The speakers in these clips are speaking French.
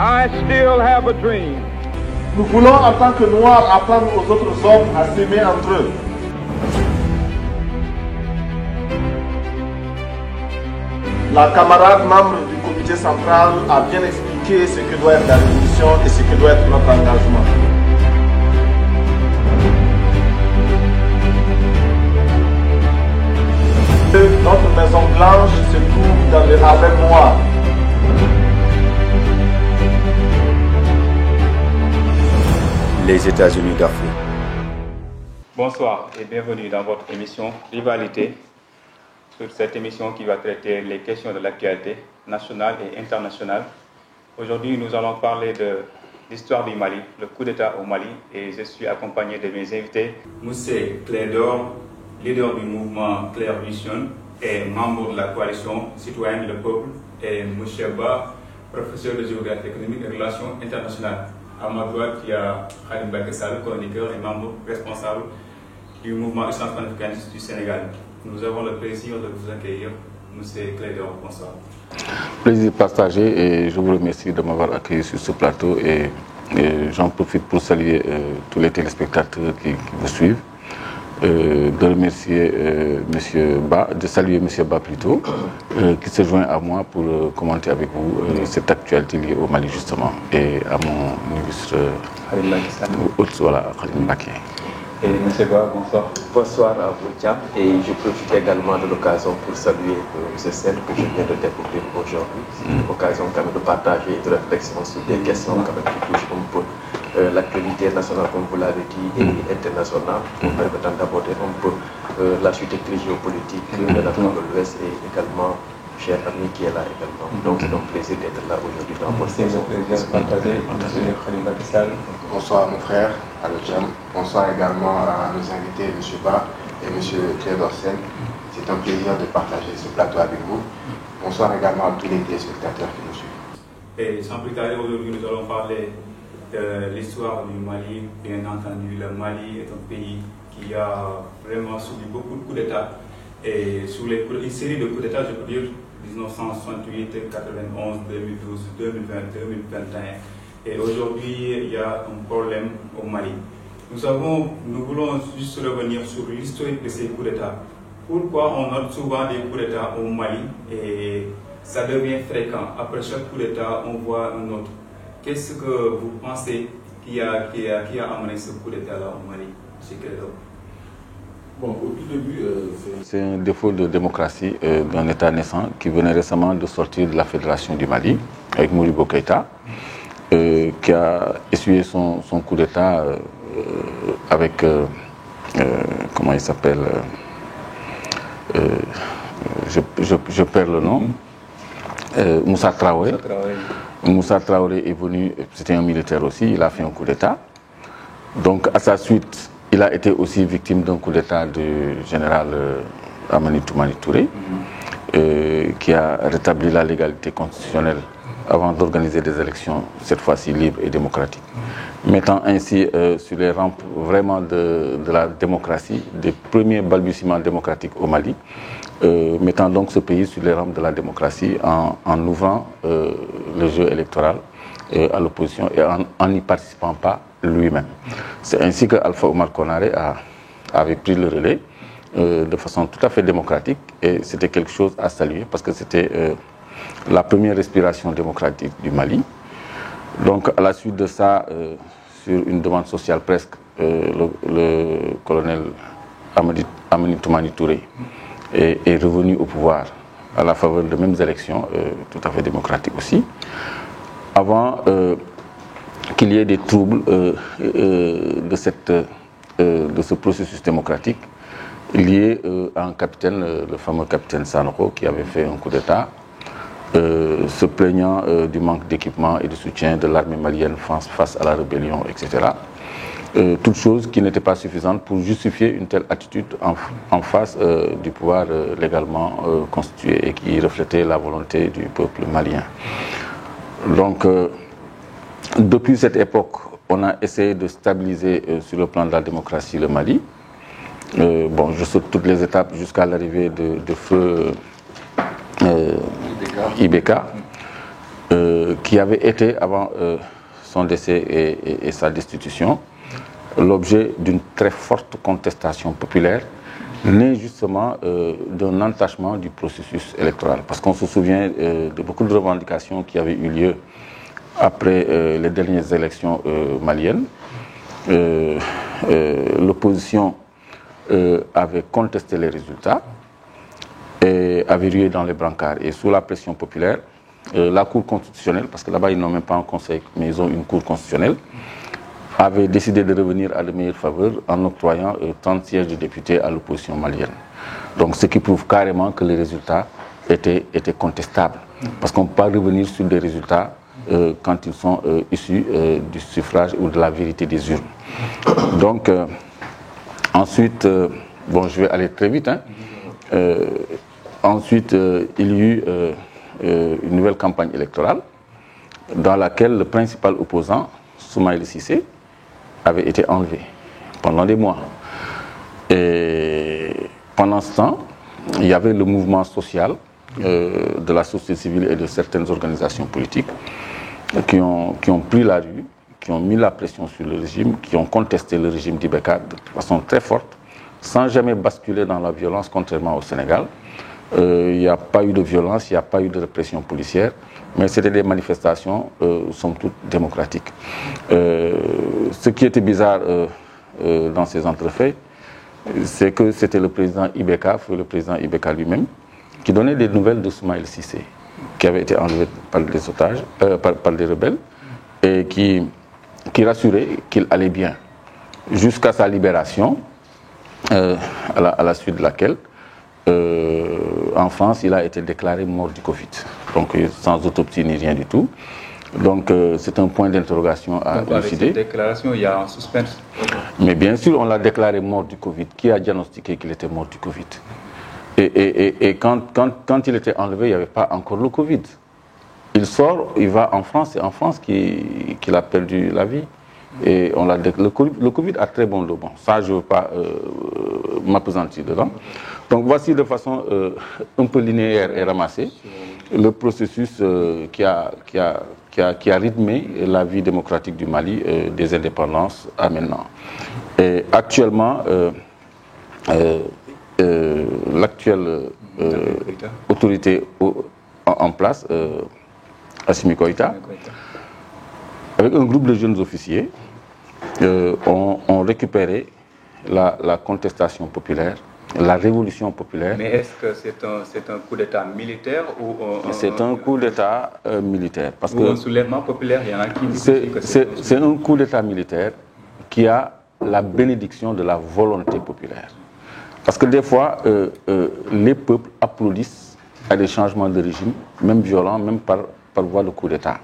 I still have a dream. Nous voulons, en tant que Noirs, apprendre aux autres hommes à s'aimer entre eux. La camarade membre du comité central a bien expliqué ce que doit être la révolution et ce que doit être notre engagement. Notre Maison Blanche se trouve dans le Harlem Noir. Les États-Unis d'Afrique. Bonsoir et bienvenue dans votre émission Rivalité. Sur cette émission qui va traiter les questions de l'actualité nationale et internationale. Aujourd'hui, nous allons parler de l'histoire du Mali, le coup d'État au Mali, et je suis accompagné de mes invités. Moussé Clédor, leader du mouvement Claire Vision et membre de la coalition citoyenne Le Peuple, et Mouché Ba, professeur de géographie économique et relations internationales. À ma droite, il y a Khadim Bakessal, chroniqueur et membre responsable du mouvement Islam panafricaniste du Sénégal. Nous avons le plaisir de vous accueillir, M. Clédor. Bonsoir. Plaisir partagé et je vous remercie de m'avoir accueilli sur ce plateau et j'en profite pour saluer tous les téléspectateurs qui vous suivent. De remercier Monsieur Ba, de saluer Monsieur Ba plutôt, qui se joint à moi pour commenter avec vous cette actualité liée au Mali justement et à mon illustre Khadim Bakessal. Et M. Ba, bonsoir. Bonsoir à vous, Thiam. Et je profite également de l'occasion pour saluer ce scène que je viens de découvrir aujourd'hui. C'est une occasion quand même de partager et de réflexion sur des questions quand même qui touchent un peu l'actualité nationale, comme vous l'avez dit, et internationale, en permettant d'aborder un peu la suite géopolitique de l'Afrique de l'Ouest et également cher ami qui est là également. Donc c'est un plaisir d'être là aujourd'hui dans votre saison. Bonsoir mon frère, Alocam. Bonsoir également à nos invités, M. Ba et M. Clédor. C'est un plaisir de partager ce plateau avec vous. Bonsoir également à tous les téléspectateurs qui nous suivent. Et sans plus tarder, aujourd'hui nous allons parler de l'histoire du Mali. Bien entendu, le Mali est un pays qui a vraiment subi beaucoup de coups d'État. Et sous une série de coups d'État, je peux dire 1968, 91, 2012, 2020, 2021. Et aujourd'hui, il y a un problème au Mali. Nous voulons juste revenir sur l'historique de ces coups d'État. Pourquoi on note souvent des coups d'État au Mali et ça devient fréquent? Après chaque coup d'État, on voit un autre. Qu'est-ce que vous pensez qui a amené ce coup d'État-là au Mali, M. Clédor? Bon, au tout début, c'est un défaut de démocratie d'un État naissant qui venait récemment de sortir de la Fédération du Mali avec Modibo Keïta, qui a essuyé son coup d'État avec, comment il s'appelle, je perds le nom, Moussa Traoré. Moussa Traoré est venu, c'était un militaire aussi, il a fait un coup d'État. Donc à sa suite, il a été aussi victime d'un coup d'État du général Amani Toumani Touré, qui a rétabli la légalité constitutionnelle avant d'organiser des élections, cette fois-ci libres et démocratiques. Mettant ainsi sur les rampes vraiment de la démocratie, des premiers balbutiements démocratiques au Mali, mettant donc ce pays sur les rampes de la démocratie en ouvrant le jeu électoral à l'opposition et en n'y participant pas lui-même. C'est ainsi que Alpha Omar Konaré avait pris le relais de façon tout à fait démocratique et c'était quelque chose à saluer parce que c'était la première respiration démocratique du Mali. Donc à la suite de ça, sur une demande sociale presque, le colonel Amani Toumani Touré est revenu au pouvoir à la faveur de mêmes élections tout à fait démocratiques aussi. Avant qu'il y ait des troubles de ce processus démocratique lié à un capitaine, le fameux capitaine Sanoko, qui avait fait un coup d'État, se plaignant du manque d'équipement et de soutien de l'armée malienne face à la rébellion, etc. Toutes choses qui n'étaient pas suffisantes pour justifier une telle attitude en face du pouvoir légalement constitué et qui reflétait la volonté du peuple malien. Donc, depuis cette époque, on a essayé de stabiliser sur le plan de la démocratie le Mali. Bon, je saute toutes les étapes jusqu'à l'arrivée de feu Ibeka. qui avait été, avant son décès et sa destitution, l'objet d'une très forte contestation populaire, née justement d'un entachement du processus électoral. Parce qu'on se souvient de beaucoup de revendications qui avaient eu lieu après les dernières élections maliennes. L'opposition avait contesté les résultats et avait rué dans les brancards. Et sous la pression populaire, la Cour constitutionnelle, parce que là-bas ils n'ont même pas un conseil, mais ils ont une Cour constitutionnelle, avait décidé de revenir à de meilleures faveurs en octroyant 30 sièges de députés à l'opposition malienne. Donc ce qui prouve carrément que les résultats étaient contestables. Parce qu'on ne peut pas revenir sur des résultats quand ils sont issus du suffrage ou de la vérité des urnes. Donc ensuite, bon, je vais aller très vite, hein. Ensuite, il y eut une nouvelle campagne électorale dans laquelle le principal opposant, Soumaïla Cissé, avait été enlevé pendant des mois. Et pendant ce temps, il y avait le mouvement social de la société civile et de certaines organisations politiques qui ont pris la rue, qui ont mis la pression sur le régime, qui ont contesté le régime d'Ibeka de façon très forte, sans jamais basculer dans la violence, contrairement au Sénégal. Il n'y a pas eu de violence, il n'y a pas eu de répression policière, mais c'était des manifestations, somme toute, démocratiques. Ce qui était bizarre dans ces entrefaits, c'est que c'était le président Ibeka, le président Ibeka lui-même, qui donnait des nouvelles de Soumaïla Cissé, qui avait été enlevé par des otages, par des rebelles, et qui rassurait qu'il allait bien, jusqu'à sa libération, à la suite de laquelle, en France, il a été déclaré mort du Covid, donc sans autopsie ni rien du tout. Donc c'est un point d'interrogation à élucider. Avec cette déclaration, il y a un suspense. Mais bien sûr, on l'a déclaré mort du Covid. Qui a diagnostiqué qu'il était mort du Covid? Et quand il était enlevé, il n'y avait pas encore le Covid. Il sort, il va en France, c'est en France qu'il a perdu la vie. Et on le Covid a très bon dos. Bon, ça, je ne veux pas m'appesantir dedans. Donc voici de façon un peu linéaire et ramassée le processus qui a rythmé la vie démocratique du Mali des indépendances à maintenant. Et actuellement, l'actuelle autorité en place, Assimi Goïta, avec un groupe de jeunes officiers, ont récupéré la contestation populaire, la révolution populaire. Mais est-ce que c'est un coup d'État militaire ou c'est un coup d'État militaire. Parce que un soulèvement populaire, il y en a qui disent que c'est un coup d'État militaire qui a la bénédiction de la volonté populaire. Parce que des fois, les peuples applaudissent à des changements de régime, même violents, même par voie de coup d'État.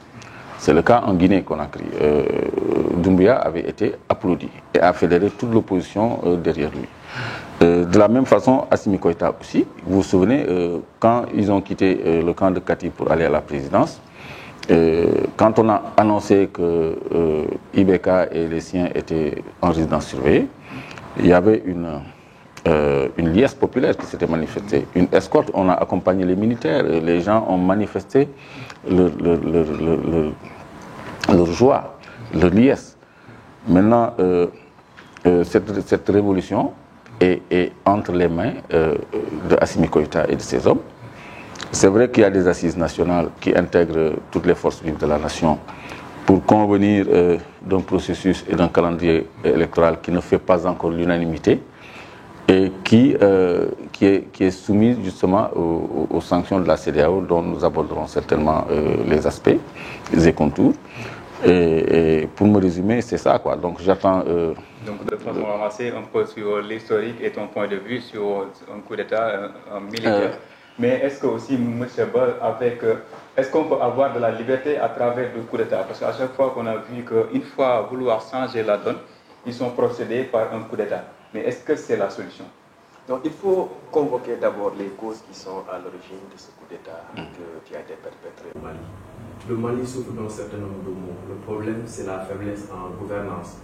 C'est le cas en Guinée-Conakry. Doumbouya avait été applaudi et a fédéré toute l'opposition derrière lui. De la même façon, Assimi Goïta aussi. Vous vous souvenez, quand ils ont quitté le camp de Kati pour aller à la présidence, quand on a annoncé que Ibeka et les siens étaient en résidence surveillée, il y avait une liesse populaire qui s'était manifestée, une escorte. On a accompagné les militaires, les gens ont manifesté leur joie, leur liesse. Maintenant, cette révolution est entre les mains de Assimi Goïta et de ses hommes. C'est vrai qu'il y a des assises nationales qui intègrent toutes les forces vives de la nation pour convenir d'un processus et d'un calendrier électoral qui ne fait pas encore l'unanimité et qui est soumis justement aux sanctions de la CEDEAO dont nous aborderons certainement les aspects, les contours. Et pour me résumer, c'est ça, quoi. Donc j'attends... Donc de façon ramassée un peu sur l'historique et ton point de vue sur un coup d'État militaire. Mais est-ce que aussi, M. Ba, est-ce qu'on peut avoir de la liberté à travers le coup d'État? Parce qu'à chaque fois qu'on a vu qu'une fois vouloir changer la donne, ils sont procédés par un coup d'État. Mais est-ce que c'est la solution? Donc il faut convoquer d'abord les causes qui sont à l'origine de ce coup d'État qui a été perpétré au Mali. Le Mali souffre d'un certain nombre de maux. Le problème, c'est la faiblesse en gouvernance.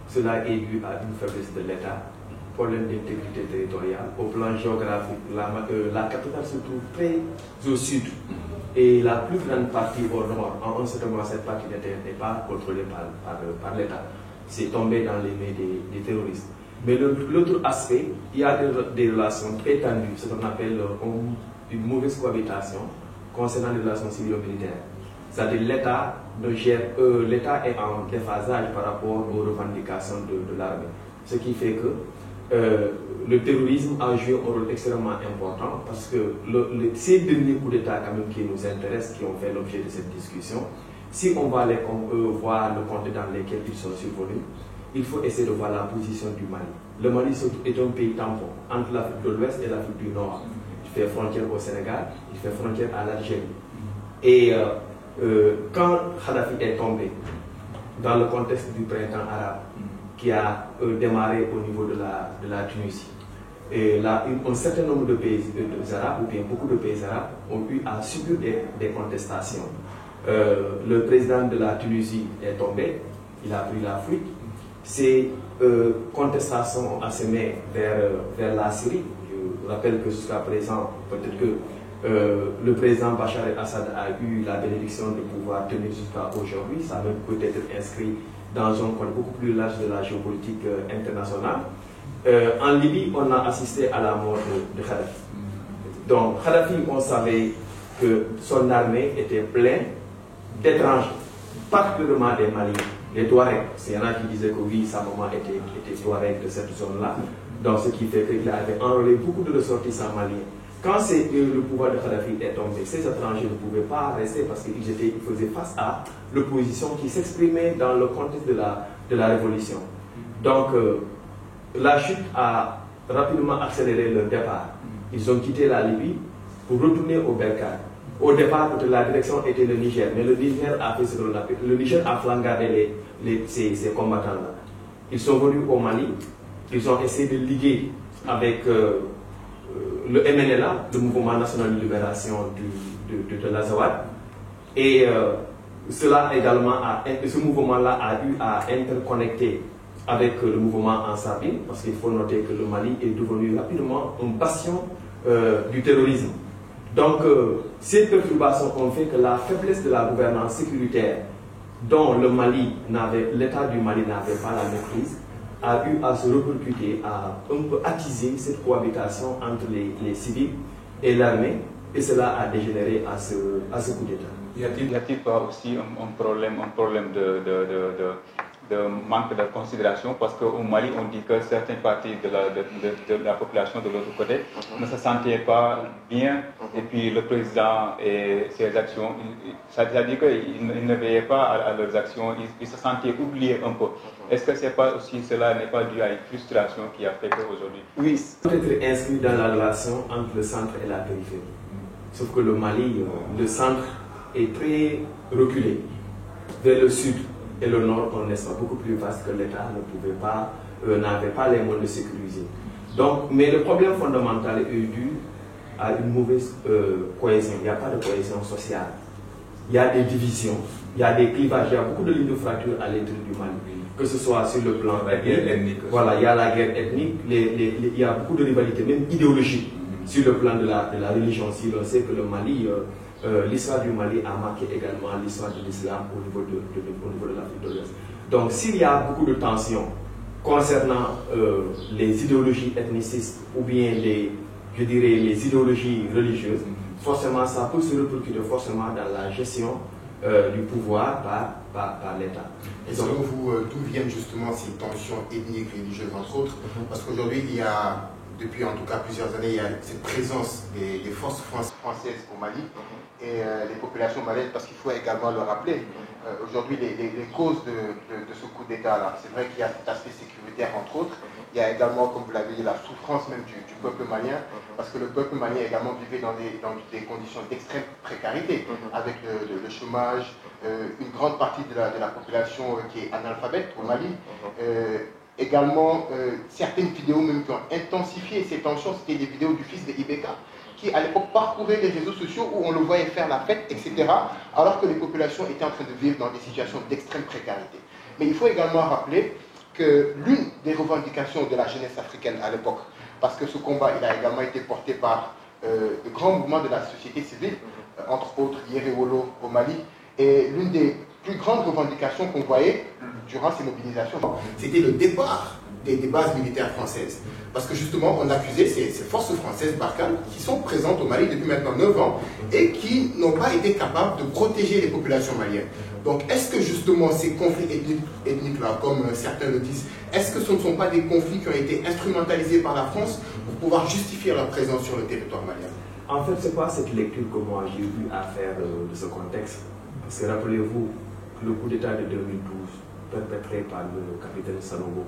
Cela est dû à une faiblesse de l'État, problème d'intégrité territoriale. Au plan géographique, la capitale se trouve très au sud et la plus grande partie au nord. En un certain moment, cette partie n'est pas contrôlée par l'État. C'est tombé dans les mains des terroristes. Mais l'autre aspect, il y a des relations très tendues, ce qu'on appelle une mauvaise cohabitation concernant les relations civilo-militaires. C'est-à-dire l'État est en déphasage par rapport aux revendications de l'armée. Ce qui fait que le terrorisme a joué un rôle extrêmement important parce que ces derniers coups d'État quand même qui nous intéressent, qui ont fait l'objet de cette discussion, si on va voir le contexte dans lequel ils sont survenus, il faut essayer de voir la position du Mali. Le Mali est un pays tampon entre l'Afrique de l'Ouest et l'Afrique du Nord. Il fait frontière au Sénégal, il fait frontière à l'Algérie. Et quand Kadhafi est tombé, dans le contexte du printemps arabe, qui a démarré au niveau de la Tunisie, et là, un certain nombre de pays arabes, ou bien beaucoup de pays arabes, ont eu à subir des contestations. Le président de la Tunisie est tombé, il a pris la fuite. Ces contestations ont assémé vers la Syrie. Je rappelle que jusqu'à présent, peut-être que le président Bachar el-Assad a eu la bénédiction de pouvoir tenir jusqu'à aujourd'hui. Ça même peut être inscrit dans un contexte beaucoup plus large de la géopolitique internationale. En Libye, on a assisté à la mort de Kadhafi. Donc, Kadhafi, on savait que son armée était pleine d'étrangers, particulièrement des Maliens, des Touaregs. Il y en a qui disaient que oui, sa maman était Touareg de cette zone-là. Donc, ce qui fait qu'il avait enrôlé beaucoup de ressortissants maliens. Quand le pouvoir de Kadhafi est tombé, ces étrangers ne pouvaient pas rester parce qu'ils faisaient face à l'opposition qui s'exprimait dans le contexte de la révolution. Donc, la chute a rapidement accéléré leur départ. Ils ont quitté la Libye pour retourner au Berkane. Au départ, la direction était le Niger, mais le Niger a fait ce qu'on appelle. Le Niger a flangardé ces combattants-là. Ils sont venus au Mali, ils ont essayé de liguer avec le MNLA, le Mouvement National de Libération de l'Azawad. Et ce mouvement-là a eu à interconnecter avec le mouvement Ansarine, parce qu'il faut noter que le Mali est devenu rapidement un bastion du terrorisme. Donc, ces perturbations ont fait que la faiblesse de la gouvernance sécuritaire dont l'État du Mali n'avait pas la maîtrise, a eu à se répercuter, à un peu attiser cette cohabitation entre les civils et l'armée, et cela a dégénéré à ce coup d'État. Y a-t-il pas aussi un problème de manque de considération, parce qu'au Mali, on dit que certaines parties de la population de l'autre côté ne se sentaient pas bien, et puis le président et ses actions, c'est-à-dire qu'ils ne veillaient pas à leurs actions, ils se sentaient oubliés un peu. Est-ce que c'est pas aussi, cela n'est pas dû à une frustration qui a fait qu'aujourd'hui? Oui, ça peut être inscrit dans la relation entre le centre et la périphérie. Sauf que le Mali, le centre est très reculé. Vers le sud et le nord, on n'est pas beaucoup plus vaste que l'État n'avait pas les moyens de sécuriser. Donc, mais le problème fondamental est dû à une mauvaise cohésion. Il n'y a pas de cohésion sociale. Il y a des divisions, il y a des clivages, il y a beaucoup de lignes de fracture à l'intérieur du Mali. Que ce soit sur le plan ethnique, voilà, il y a la guerre ethnique, il y a beaucoup de rivalités, même idéologiques, sur le plan de la religion. Si l'on sait que le Mali, l'histoire du Mali a marqué également l'histoire de l'islam au niveau de l'Afrique de l'Ouest. Donc, s'il y a beaucoup de tensions concernant les idéologies ethnicistes ou bien les idéologies religieuses, forcément, ça peut se répercuter forcément dans la gestion du pouvoir par l'État. Et selon vous, d'où viennent justement ces tensions ethniques, religieuses, entre autres? Parce qu'aujourd'hui, il y a, depuis en tout cas plusieurs années, il y a cette présence des forces françaises au Mali et les populations maliennes, parce qu'il faut également le rappeler. Aujourd'hui, les causes de ce coup d'État-là, c'est vrai qu'il y a cet aspect sécuritaire, entre autres. Il y a également, comme vous l'avez dit, la souffrance même du peuple malien, parce que le peuple malien également vivait dans des conditions d'extrême précarité, avec le chômage, une grande partie de la population qui est analphabète au Mali. Également, certaines vidéos même qui ont intensifié ces tensions, c'était des vidéos du fils de Ibeka, qui à l'époque parcourait les réseaux sociaux où on le voyait faire la fête, etc., alors que les populations étaient en train de vivre dans des situations d'extrême précarité. Mais il faut également rappeler que l'une des revendications de la jeunesse africaine à l'époque, parce que ce combat il a également été porté par de grands mouvements de la société civile, entre autres Yéréwolo au Mali. Et l'une des plus grandes revendications qu'on voyait durant ces mobilisations, c'était le départ des bases militaires françaises. Parce que justement, on accusait ces forces françaises Barkhane qui sont présentes au Mali depuis maintenant 9 ans et qui n'ont pas été capables de protéger les populations maliennes. Donc, est-ce que justement ces conflits ethniques-là, comme certains le disent, est-ce que ce ne sont pas des conflits qui ont été instrumentalisés par la France pour pouvoir justifier leur présence sur le territoire malien? En fait, ce n'est pas cette lecture que moi j'ai eu à faire de ce contexte. Parce que rappelez-vous, le coup d'État de 2012, perpétré par le capitaine Sanogo,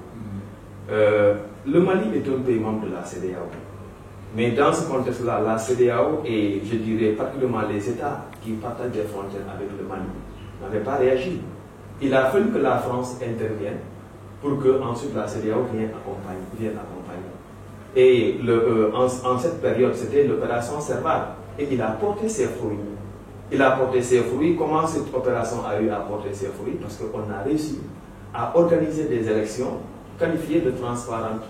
le Mali est un pays membre de la CEDEAO. Mais dans ce contexte-là, la CEDEAO et, je dirais, particulièrement les États qui partagent des frontières avec le Mali n'avaient pas réagi. Il a fallu que la France intervienne pour que ensuite la CEDEAO vienne accompagner. Et en cette période, c'était l'opération Serval. Et il a porté ses fruits. Il a porté ses fruits. Comment cette opération a eu à porter ses fruits? Parce qu'on a réussi à organiser des élections qualifiées de transparentes.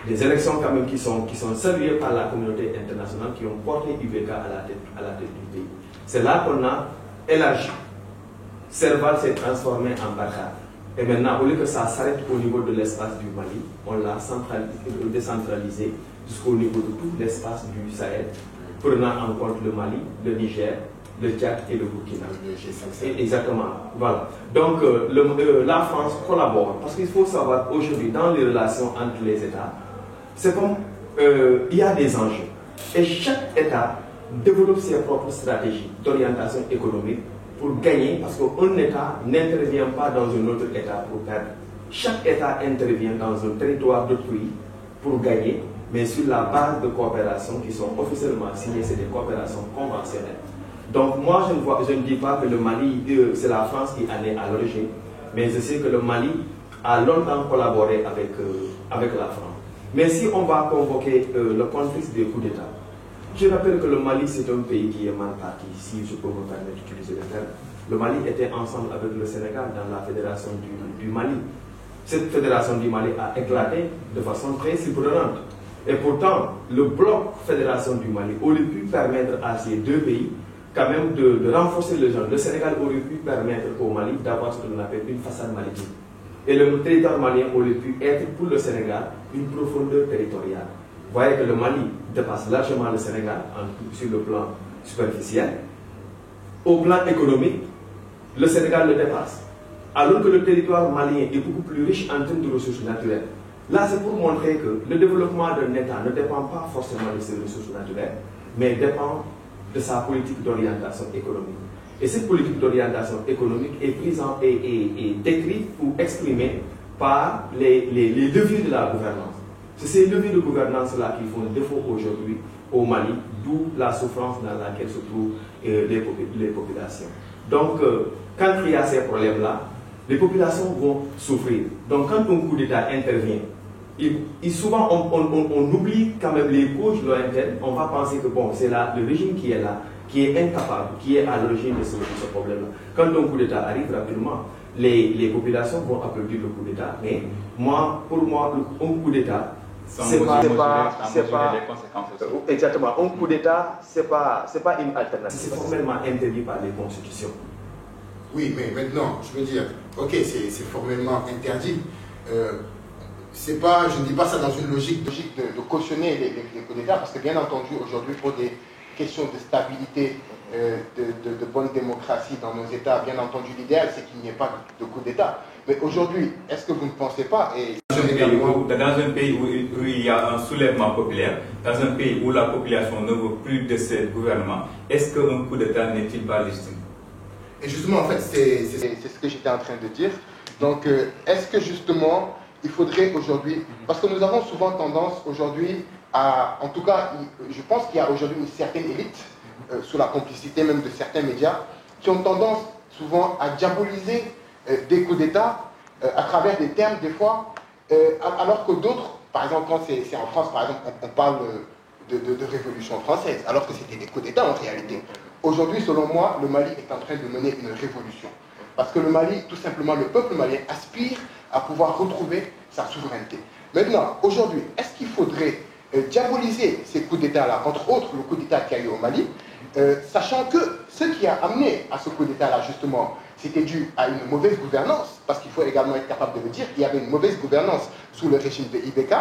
Des élections quand même qui sont saluées par la communauté internationale, qui ont porté UBK à la tête du pays. C'est là qu'on a élargi. Serval s'est transformé en Barkhane. Et maintenant, au lieu que ça s'arrête au niveau de l'espace du Mali, on l'a décentralisé jusqu'au niveau de tout l'espace du Sahel, prenant en compte le Mali, le Niger, le Tchad et le Burkina. Exactement. Voilà. Donc, la France collabore. Parce qu'il faut savoir, aujourd'hui, dans les relations entre les États, c'est comme il y a des enjeux. Et chaque État développe ses propres stratégies d'orientation économique pour gagner, parce qu'un État n'intervient pas dans un autre État pour perdre. Chaque État intervient dans un territoire d'autrui pour gagner, mais sur la base de coopérations qui sont officiellement signées, c'est des coopérations conventionnelles. Donc moi, je ne dis pas que le Mali, c'est la France qui en est à l'origine, mais je sais que le Mali a longtemps collaboré avec la France. Mais si on va convoquer le contexte des coups d'État, je rappelle que le Mali, c'est un pays qui est mal parti, si je peux me permettre d'utiliser le terme. Le Mali était ensemble avec le Sénégal dans la fédération du Mali. Cette fédération du Mali a éclaté de façon très surprenante. Et pourtant, le bloc fédération du Mali aurait pu permettre à ces deux pays quand même de renforcer le genre. Le Sénégal aurait pu permettre au Mali d'avoir ce qu'on appelle une façade maritime. Et le territoire malien aurait pu être pour le Sénégal une profondeur territoriale. Vous voyez que le Mali dépasse largement le Sénégal sur le plan superficiel. Au plan économique, le Sénégal le dépasse. Alors que le territoire malien est beaucoup plus riche en termes de ressources naturelles. Là, c'est pour montrer que le développement d'un État ne dépend pas forcément de ses ressources naturelles, mais dépend de sa politique d'orientation économique. Et cette politique d'orientation économique est prise et décrite ou exprimée par les leviers de la gouvernance. C'est ces leviers de gouvernance-là qui font défaut aujourd'hui au Mali, d'où la souffrance dans laquelle se trouvent les populations. Donc, quand il y a ces problèmes-là, les populations vont souffrir. Donc, quand un coup d'État intervient, souvent on oublie quand même les causes lointaines. On va penser que bon, c'est le régime qui est là, qui est incapable, qui est à l'origine de ce problème-là. Quand un coup d'État arrive rapidement, les populations vont applaudir le coup d'État. Mais pour moi, un coup d'État, c'est pas exactement. Un coup d'État, c'est pas une alternative. C'est formellement interdit par les constitutions. Oui, mais maintenant, je veux dire, ok, c'est formellement interdit. Je ne dis pas ça dans une logique de cautionner les coups d'État, parce que bien entendu, aujourd'hui, pour des questions de stabilité, de bonne démocratie dans nos États, bien entendu, l'idéal, c'est qu'il n'y ait pas de coup d'État. Mais aujourd'hui, est-ce que vous ne pensez pas dans un pays où il y a un soulèvement populaire, dans un pays où la population ne veut plus de ce gouvernement, est-ce qu'un coup d'État n'est-il pas légitime? Et justement, en fait, c'est ce que j'étais en train de dire. Donc, est-ce que justement, il faudrait aujourd'hui, parce que nous avons souvent tendance aujourd'hui à, en tout cas, je pense qu'il y a aujourd'hui une certaine élite, sous la complicité même de certains médias, qui ont tendance souvent à diaboliser des coups d'État à travers des termes, des fois, alors que d'autres, par exemple, quand c'est en France, par exemple, on parle de révolution française, alors que c'était des coups d'État en réalité. Aujourd'hui, selon moi, le Mali est en train de mener une révolution. Parce que le Mali, tout simplement, le peuple malien aspire à pouvoir retrouver sa souveraineté. Maintenant, aujourd'hui, est-ce qu'il faudrait diaboliser ces coups d'État-là, entre autres le coup d'État qu'il y a eu au Mali, sachant que ce qui a amené à ce coup d'État-là, justement, c'était dû à une mauvaise gouvernance, parce qu'il faut également être capable de le dire, il y avait une mauvaise gouvernance sous le régime de IBK.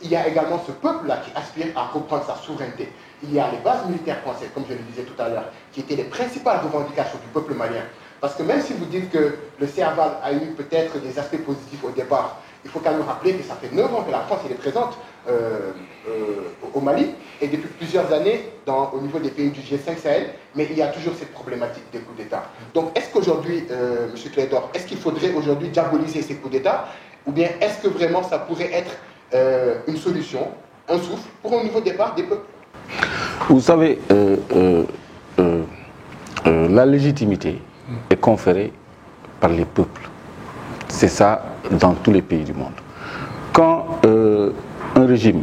Il y a également ce peuple-là qui aspire à reprendre sa souveraineté. Il y a les bases militaires françaises, comme je le disais tout à l'heure, qui étaient les principales revendications du peuple malien. Parce que même si vous dites que le CERVAL a eu peut-être des aspects positifs au départ, il faut quand même rappeler que ça fait 9 ans que la France est présente au Mali, et depuis plusieurs années au niveau des pays du G5 Sahel, mais il y a toujours cette problématique des coups d'État. Donc est-ce qu'aujourd'hui, M. Clédor, est-ce qu'il faudrait aujourd'hui diaboliser ces coups d'État, ou bien est-ce que vraiment ça pourrait être une solution, un souffle pour un nouveau départ des peuples? Vous savez, la légitimité est conférée par les peuples. C'est ça dans tous les pays du monde. Quand un régime,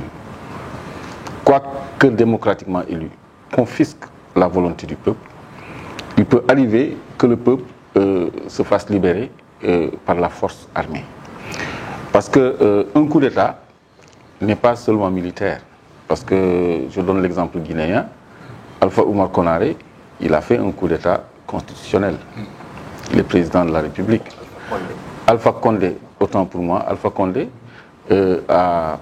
quoique démocratiquement élu, confisque la volonté du peuple, il peut arriver que le peuple se fasse libérer par la force armée. Parce qu'un coup d'État n'est pas seulement militaire. Parce que, je donne l'exemple guinéen, Alpha Oumar Konaré, il a fait un coup d'État constitutionnel. Il est président de la République. Alpha Condé, autant pour moi, Alpha Condé a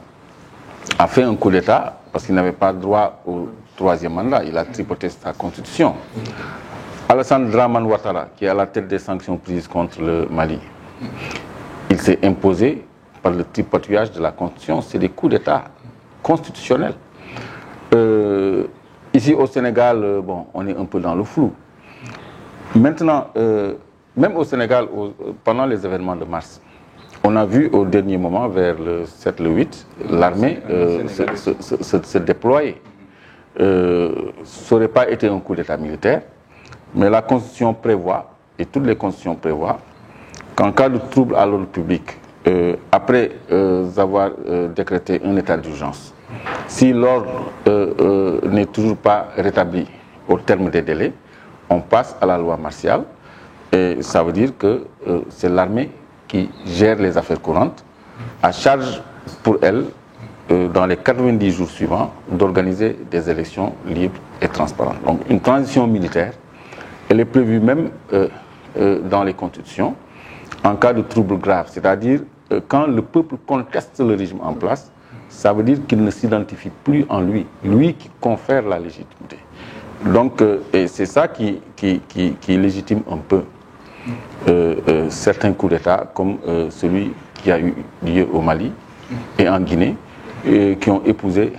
fait un coup d'État parce qu'il n'avait pas droit au troisième mandat. Il a tripoté sa constitution. Alassane Dramane Ouattara, qui est à la tête des sanctions prises contre le Mali, il s'est imposé par le tripotillage de la constitution. C'est des coups d'État constitutionnels. Ici au Sénégal, bon, on est un peu dans le flou. Maintenant, même au Sénégal, pendant les événements de mars, on a vu au dernier moment, vers le 7, le 8, l'armée se déployer. Ça n'aurait pas été un coup d'État militaire, mais la Constitution prévoit, et toutes les constitutions prévoient, qu'en cas de trouble à l'ordre public, après avoir décrété un état d'urgence, si l'ordre n'est toujours pas rétabli au terme des délais, on passe à la loi martiale, et ça veut dire que c'est l'armée qui gère les affaires courantes, à charge pour elle, dans les 90 jours suivants, d'organiser des élections libres et transparentes. Donc une transition militaire, elle est prévue même dans les constitutions, en cas de trouble grave, c'est-à-dire quand le peuple conteste le régime en place, ça veut dire qu'il ne s'identifie plus en lui, lui qui confère la légitimité. Donc, et c'est ça qui légitime un peu certains coups d'État, comme celui qui a eu lieu au Mali et en Guinée, qui ont épousé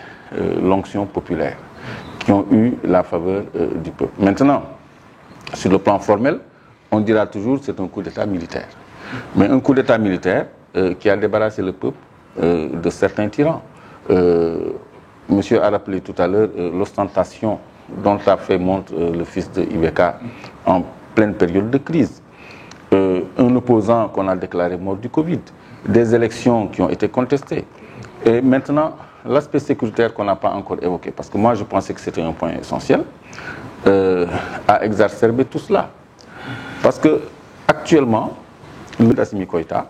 l'onction populaire, qui ont eu la faveur du peuple. Maintenant, sur le plan formel, on dira toujours que c'est un coup d'État militaire. Mais un coup d'État militaire qui a débarrassé le peuple de certains tyrans. Monsieur a rappelé tout à l'heure l'ostentation dont a fait montre le fils de IBK en pleine période de crise. Un opposant qu'on a déclaré mort du Covid. Des élections qui ont été contestées. Et maintenant, l'aspect sécuritaire qu'on n'a pas encore évoqué, parce que moi je pensais que c'était un point essentiel, a exacerbé tout cela. Parce que actuellement, Assimi Goïta,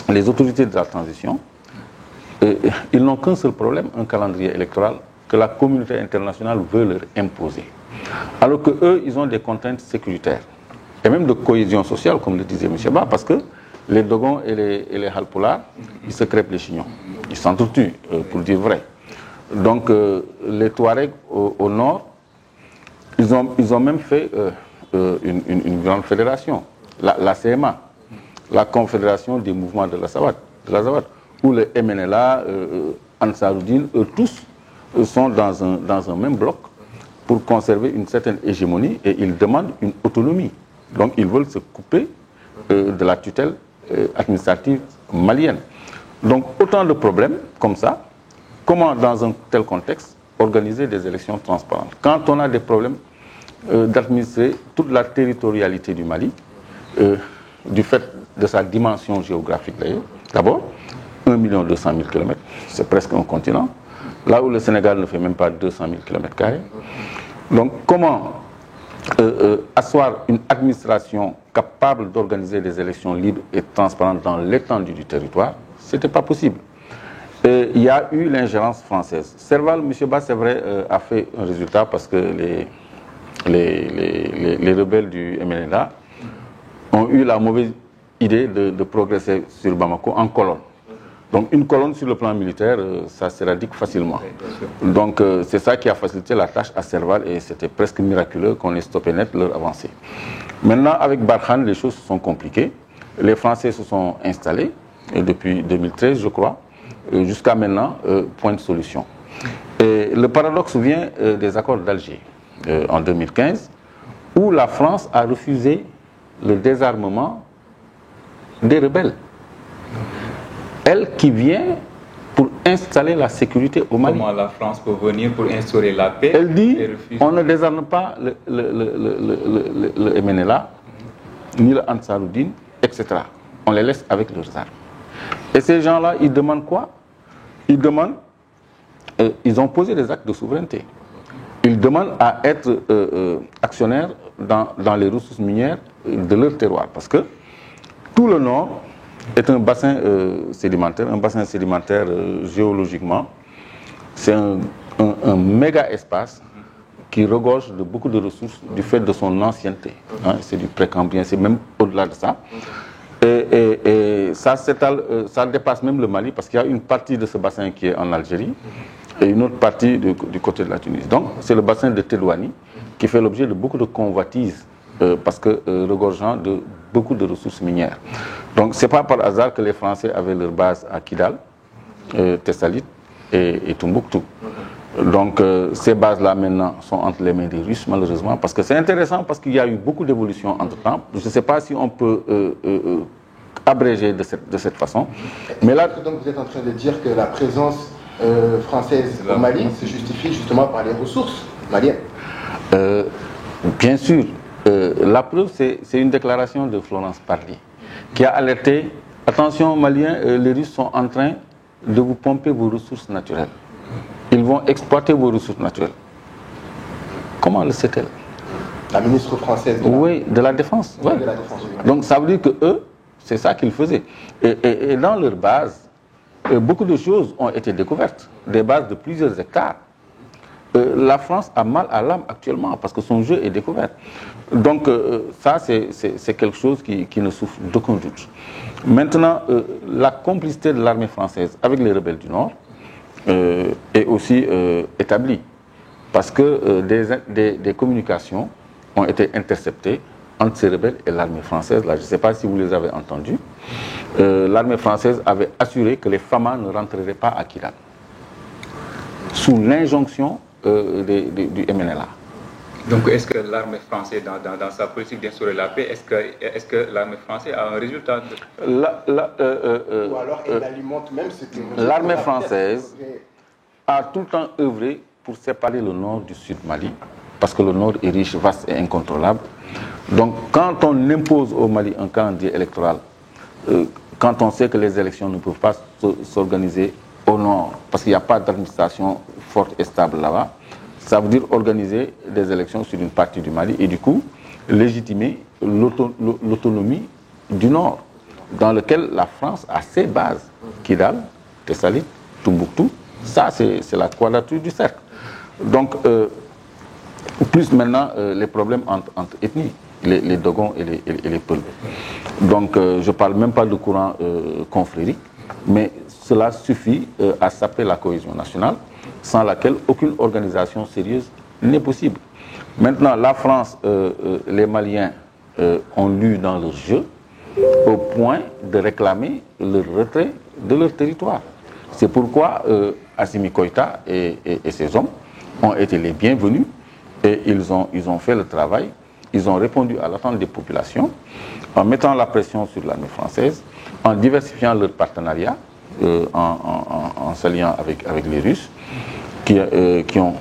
les autorités de la transition, ils n'ont qu'un seul problème, un calendrier électoral que la communauté internationale veut leur imposer. Alors qu'eux, ils ont des contraintes sécuritaires et même de cohésion sociale, comme le disait M. Ba, parce que les Dogons et les Halpolars, ils se crêpent les chignons. Ils s'entretuent, pour dire vrai. Donc, les Touaregs au nord, ils ont même fait une grande fédération, la CMA, la Confédération des mouvements de la Zawad, où le MNLA, Ansaroudine, eux tous sont dans un même bloc pour conserver une certaine hégémonie et ils demandent une autonomie. Donc ils veulent se couper de la tutelle administrative malienne. Donc autant de problèmes comme ça. Comment dans un tel contexte organiser des élections transparentes? Quand on a des problèmes d'administrer toute la territorialité du Mali, du fait de sa dimension géographique d'ailleurs, d'abord, 1 200 000 km, c'est presque un continent, là où le Sénégal ne fait même pas 200 000 km². Donc comment asseoir une administration capable d'organiser des élections libres et transparentes dans l'étendue du territoire? Ce n'était pas possible. Il y a eu l'ingérence française. Serval, M. Ba, c'est vrai, a fait un résultat parce que les rebelles du MNLA ont eu la mauvaise idée de progresser sur Bamako en colonne. Donc une colonne sur le plan militaire, ça s'éradique facilement. Donc c'est ça qui a facilité la tâche à Serval et c'était presque miraculeux qu'on ait stoppé net leur avancée. Maintenant, avec Barkhane, les choses se sont compliquées. Les Français se sont installés depuis 2013, je crois. Jusqu'à maintenant, point de solution. Et le paradoxe vient des accords d'Alger en 2015, où la France a refusé le désarmement des rebelles. Elle qui vient pour installer la sécurité au Mali. Comment la France peut venir pour instaurer la paix? Elle dit on ne désarme pas le MNLA, ni le Ansaroudine, etc. On les laisse avec leurs armes. Et ces gens-là, ils demandent quoi? Ils demandent, ils ont posé des actes de souveraineté. Ils demandent à être actionnaires dans les ressources minières de leur terroir. Parce que tout le nord est un bassin sédimentaire géologiquement. C'est un méga espace qui regorge de beaucoup de ressources du fait de son ancienneté. Hein, c'est du précambrien, c'est même au-delà de ça. Et ça s'étale, ça dépasse même le Mali parce qu'il y a une partie de ce bassin qui est en Algérie et une autre partie du côté de la Tunisie. Donc c'est le bassin de Telouani qui fait l'objet de beaucoup de convoitises parce que regorgeant de beaucoup de ressources minières. Donc c'est pas par hasard que les Français avaient leur base à Kidal, Tessalit et Tombouctou. Donc ces bases-là maintenant sont entre les mains des Russes malheureusement parce que c'est intéressant parce qu'il y a eu beaucoup d'évolutions entre-temps. Je ne sais pas si on peut abréger de cette façon. Mais là, donc vous êtes en train de dire que la présence française au Mali se justifie justement par les ressources maliennes. Bien sûr. La preuve, c'est une déclaration de Florence Parly qui a alerté, attention Maliens, les Russes sont en train de vous pomper vos ressources naturelles. Ils vont exploiter vos ressources naturelles. Comment le sait-elle? La ministre française de la Défense. Ouais. Donc ça veut dire que eux, c'est ça qu'ils faisaient. Et dans leur base, beaucoup de choses ont été découvertes, des bases de plusieurs hectares. La France a mal à l'âme actuellement parce que son jeu est découvert. Donc ça, c'est quelque chose qui ne souffre d'aucun doute. Maintenant, la complicité de l'armée française avec les rebelles du Nord est aussi établie parce que des communications ont été interceptées entre ces rebelles et l'armée française. Là, je ne sais pas si vous les avez entendus. L'armée française avait assuré que les FAMA ne rentreraient pas à Kidal sous l'injonction du MNLA. Donc est-ce que l'armée française, dans sa politique d'instaurer la paix, est-ce que l'armée française a un résultat ou alors elle alimente même ce que... L'armée française a tout le temps œuvré pour séparer le nord du sud Mali, parce que le nord est riche, vaste et incontrôlable. Donc quand on impose au Mali un calendrier électoral, quand on sait que les élections ne peuvent pas s'organiser au nord, parce qu'il n'y a pas d'administration forte et stable là-bas, ça veut dire organiser des élections sur une partie du Mali et du coup légitimer l'autonomie du nord, dans lequel la France a ses bases. Kidal, Tessalit, Tombouctou, ça c'est la quadrature du cercle. Donc, plus maintenant les problèmes entre ethnies, les Dogons et les Peuls. Donc, je ne parle même pas de courant confrérique, mais cela suffit à saper la cohésion nationale, sans laquelle aucune organisation sérieuse n'est possible. Maintenant, la France, les Maliens ont lu dans leur jeu au point de réclamer le retrait de leur territoire. C'est pourquoi Assimi Goïta et ses hommes ont été les bienvenus et ils ont fait le travail. Ils ont répondu à l'attente des populations en mettant la pression sur l'armée française, en diversifiant leur partenariat, en s'alliant avec les Russes, qui ont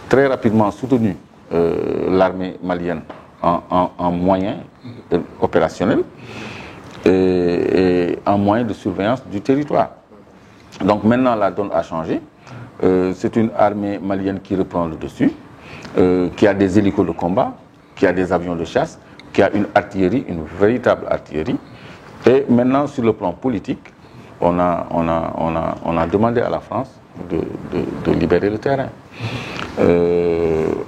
très rapidement soutenu l'armée malienne en moyens opérationnels et en moyens de surveillance du territoire. Donc maintenant la donne a changé. C'est une armée malienne qui reprend le dessus, qui a des hélicos de combat, qui a des avions de chasse, qui a une artillerie, une véritable artillerie. Et maintenant, sur le plan politique, on a demandé à la France de libérer le terrain.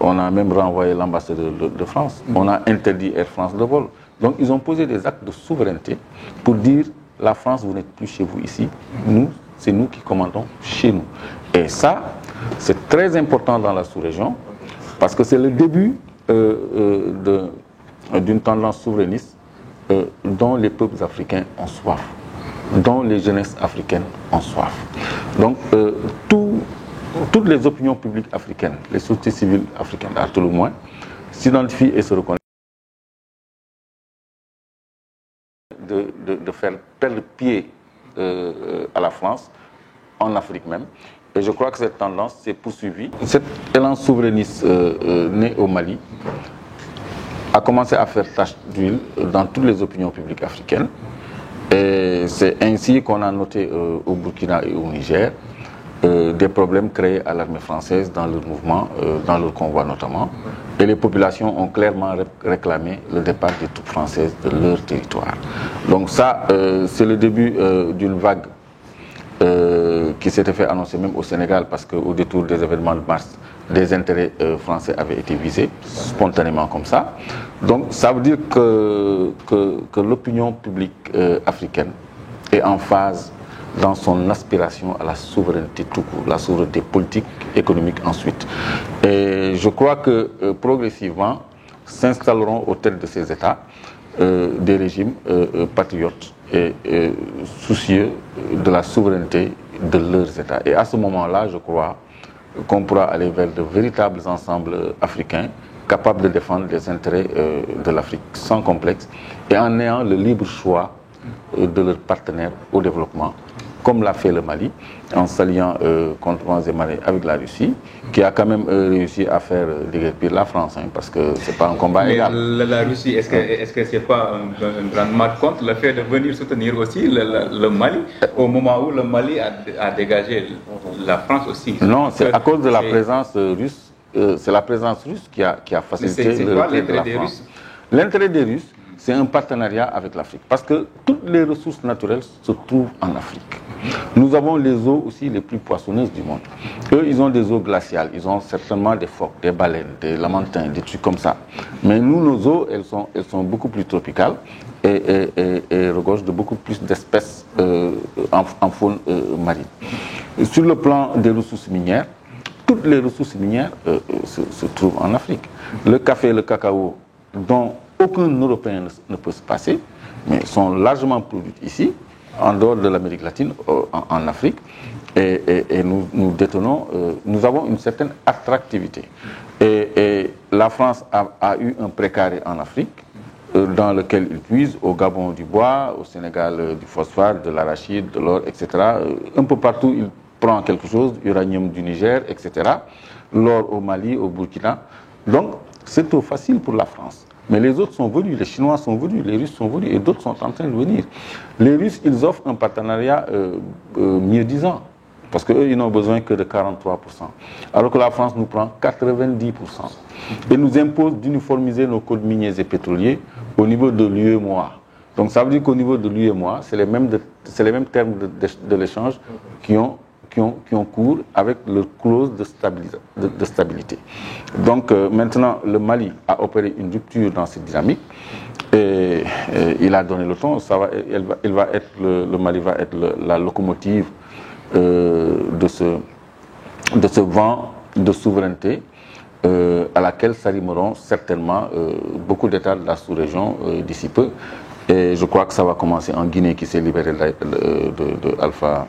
On a même renvoyé l'ambassadeur de France. On a interdit Air France de vol. Donc ils ont posé des actes de souveraineté pour dire la France, vous n'êtes plus chez vous ici. Nous, c'est nous qui commandons chez nous. Et ça, c'est très important dans la sous-région parce que c'est le début d'une tendance souverainiste dont les peuples africains ont soif, dont les jeunesses africaines ont soif. Donc, toutes les opinions publiques africaines, les sociétés civiles africaines, à tout le moins, s'identifient et se reconnaissent de faire perdre pied à la France, en Afrique même. Et je crois que cette tendance s'est poursuivie. Cet élan souverainiste né au Mali a commencé à faire tache d'huile dans toutes les opinions publiques africaines. Et c'est ainsi qu'on a noté au Burkina et au Niger des problèmes créés à l'armée française dans leur mouvement, dans leur convoi notamment. Et les populations ont clairement réclamé le départ des troupes françaises de leur territoire. Donc ça, c'est le début d'une vague qui s'était fait annoncer même au Sénégal parce qu'au détour des événements de mars, des intérêts français avaient été visés spontanément comme ça. Donc ça veut dire que l'opinion publique africaine est en phase dans son aspiration à la souveraineté tout court, la souveraineté politique, économique ensuite. Et je crois que progressivement s'installeront aux têtes de ces États des régimes patriotes et soucieux de la souveraineté de leurs États. Et à ce moment-là, je crois qu'on pourra aller vers de véritables ensembles africains capables de défendre les intérêts de l'Afrique sans complexe et en ayant le libre choix de leurs partenaires au développement, comme l'a fait le Mali, en s'alliant contre vents et marées avec la Russie, qui a quand même réussi à faire déguerpir la France, hein, parce que c'est pas un combat égal. La Russie, est-ce que c'est pas un grand mal contre le fait de venir soutenir aussi le Mali, au moment où le Mali a dégagé la France aussi? Non, c'est à cause de la présence russe. C'est la présence russe qui a facilité le retrait de la France. L'intérêt des Russes, c'est un partenariat avec l'Afrique. Parce que toutes les ressources naturelles se trouvent en Afrique. Nous avons les eaux aussi les plus poissonneuses du monde. Eux, ils ont des eaux glaciales. Ils ont certainement des phoques, des baleines, des lamantins, des trucs comme ça. Mais nous, nos eaux, elles sont beaucoup plus tropicales et regorgent de beaucoup plus d'espèces en faune marine. Sur le plan des ressources minières, toutes les ressources minières se trouvent en Afrique. Le café et le cacao, dont aucun Européen ne peut se passer, mais sont largement produits ici, en dehors de l'Amérique latine, en Afrique. Et nous détenons, nous avons une certaine attractivité. Et la France a eu un précaré en Afrique, dans lequel il puise au Gabon du bois, au Sénégal du phosphore, de l'arachide, de l'or, etc. Un peu partout, il prend quelque chose, uranium du Niger, etc. L'or au Mali, au Burkina. Donc, c'est trop facile pour la France. Mais les autres sont venus, les Chinois sont venus, les Russes sont venus et d'autres sont en train de venir. Les Russes, ils offrent un partenariat mieux-disant, parce qu'eux, ils n'ont besoin que de 43%. Alors que la France nous prend 90%. Et nous impose d'uniformiser nos codes miniers et pétroliers au niveau de l'UEMOA. Donc ça veut dire qu'au niveau de l'UEMOA, c'est les mêmes termes de l'échange qui ont cours avec leur clause de stabilité. Donc maintenant, le Mali a opéré une rupture dans cette dynamique et il a donné le ton. Le Mali va être la locomotive de ce vent de souveraineté à laquelle s'arrimeront certainement beaucoup d'États de la sous-région d'ici peu. Et je crois que ça va commencer en Guinée qui s'est libérée de Alpha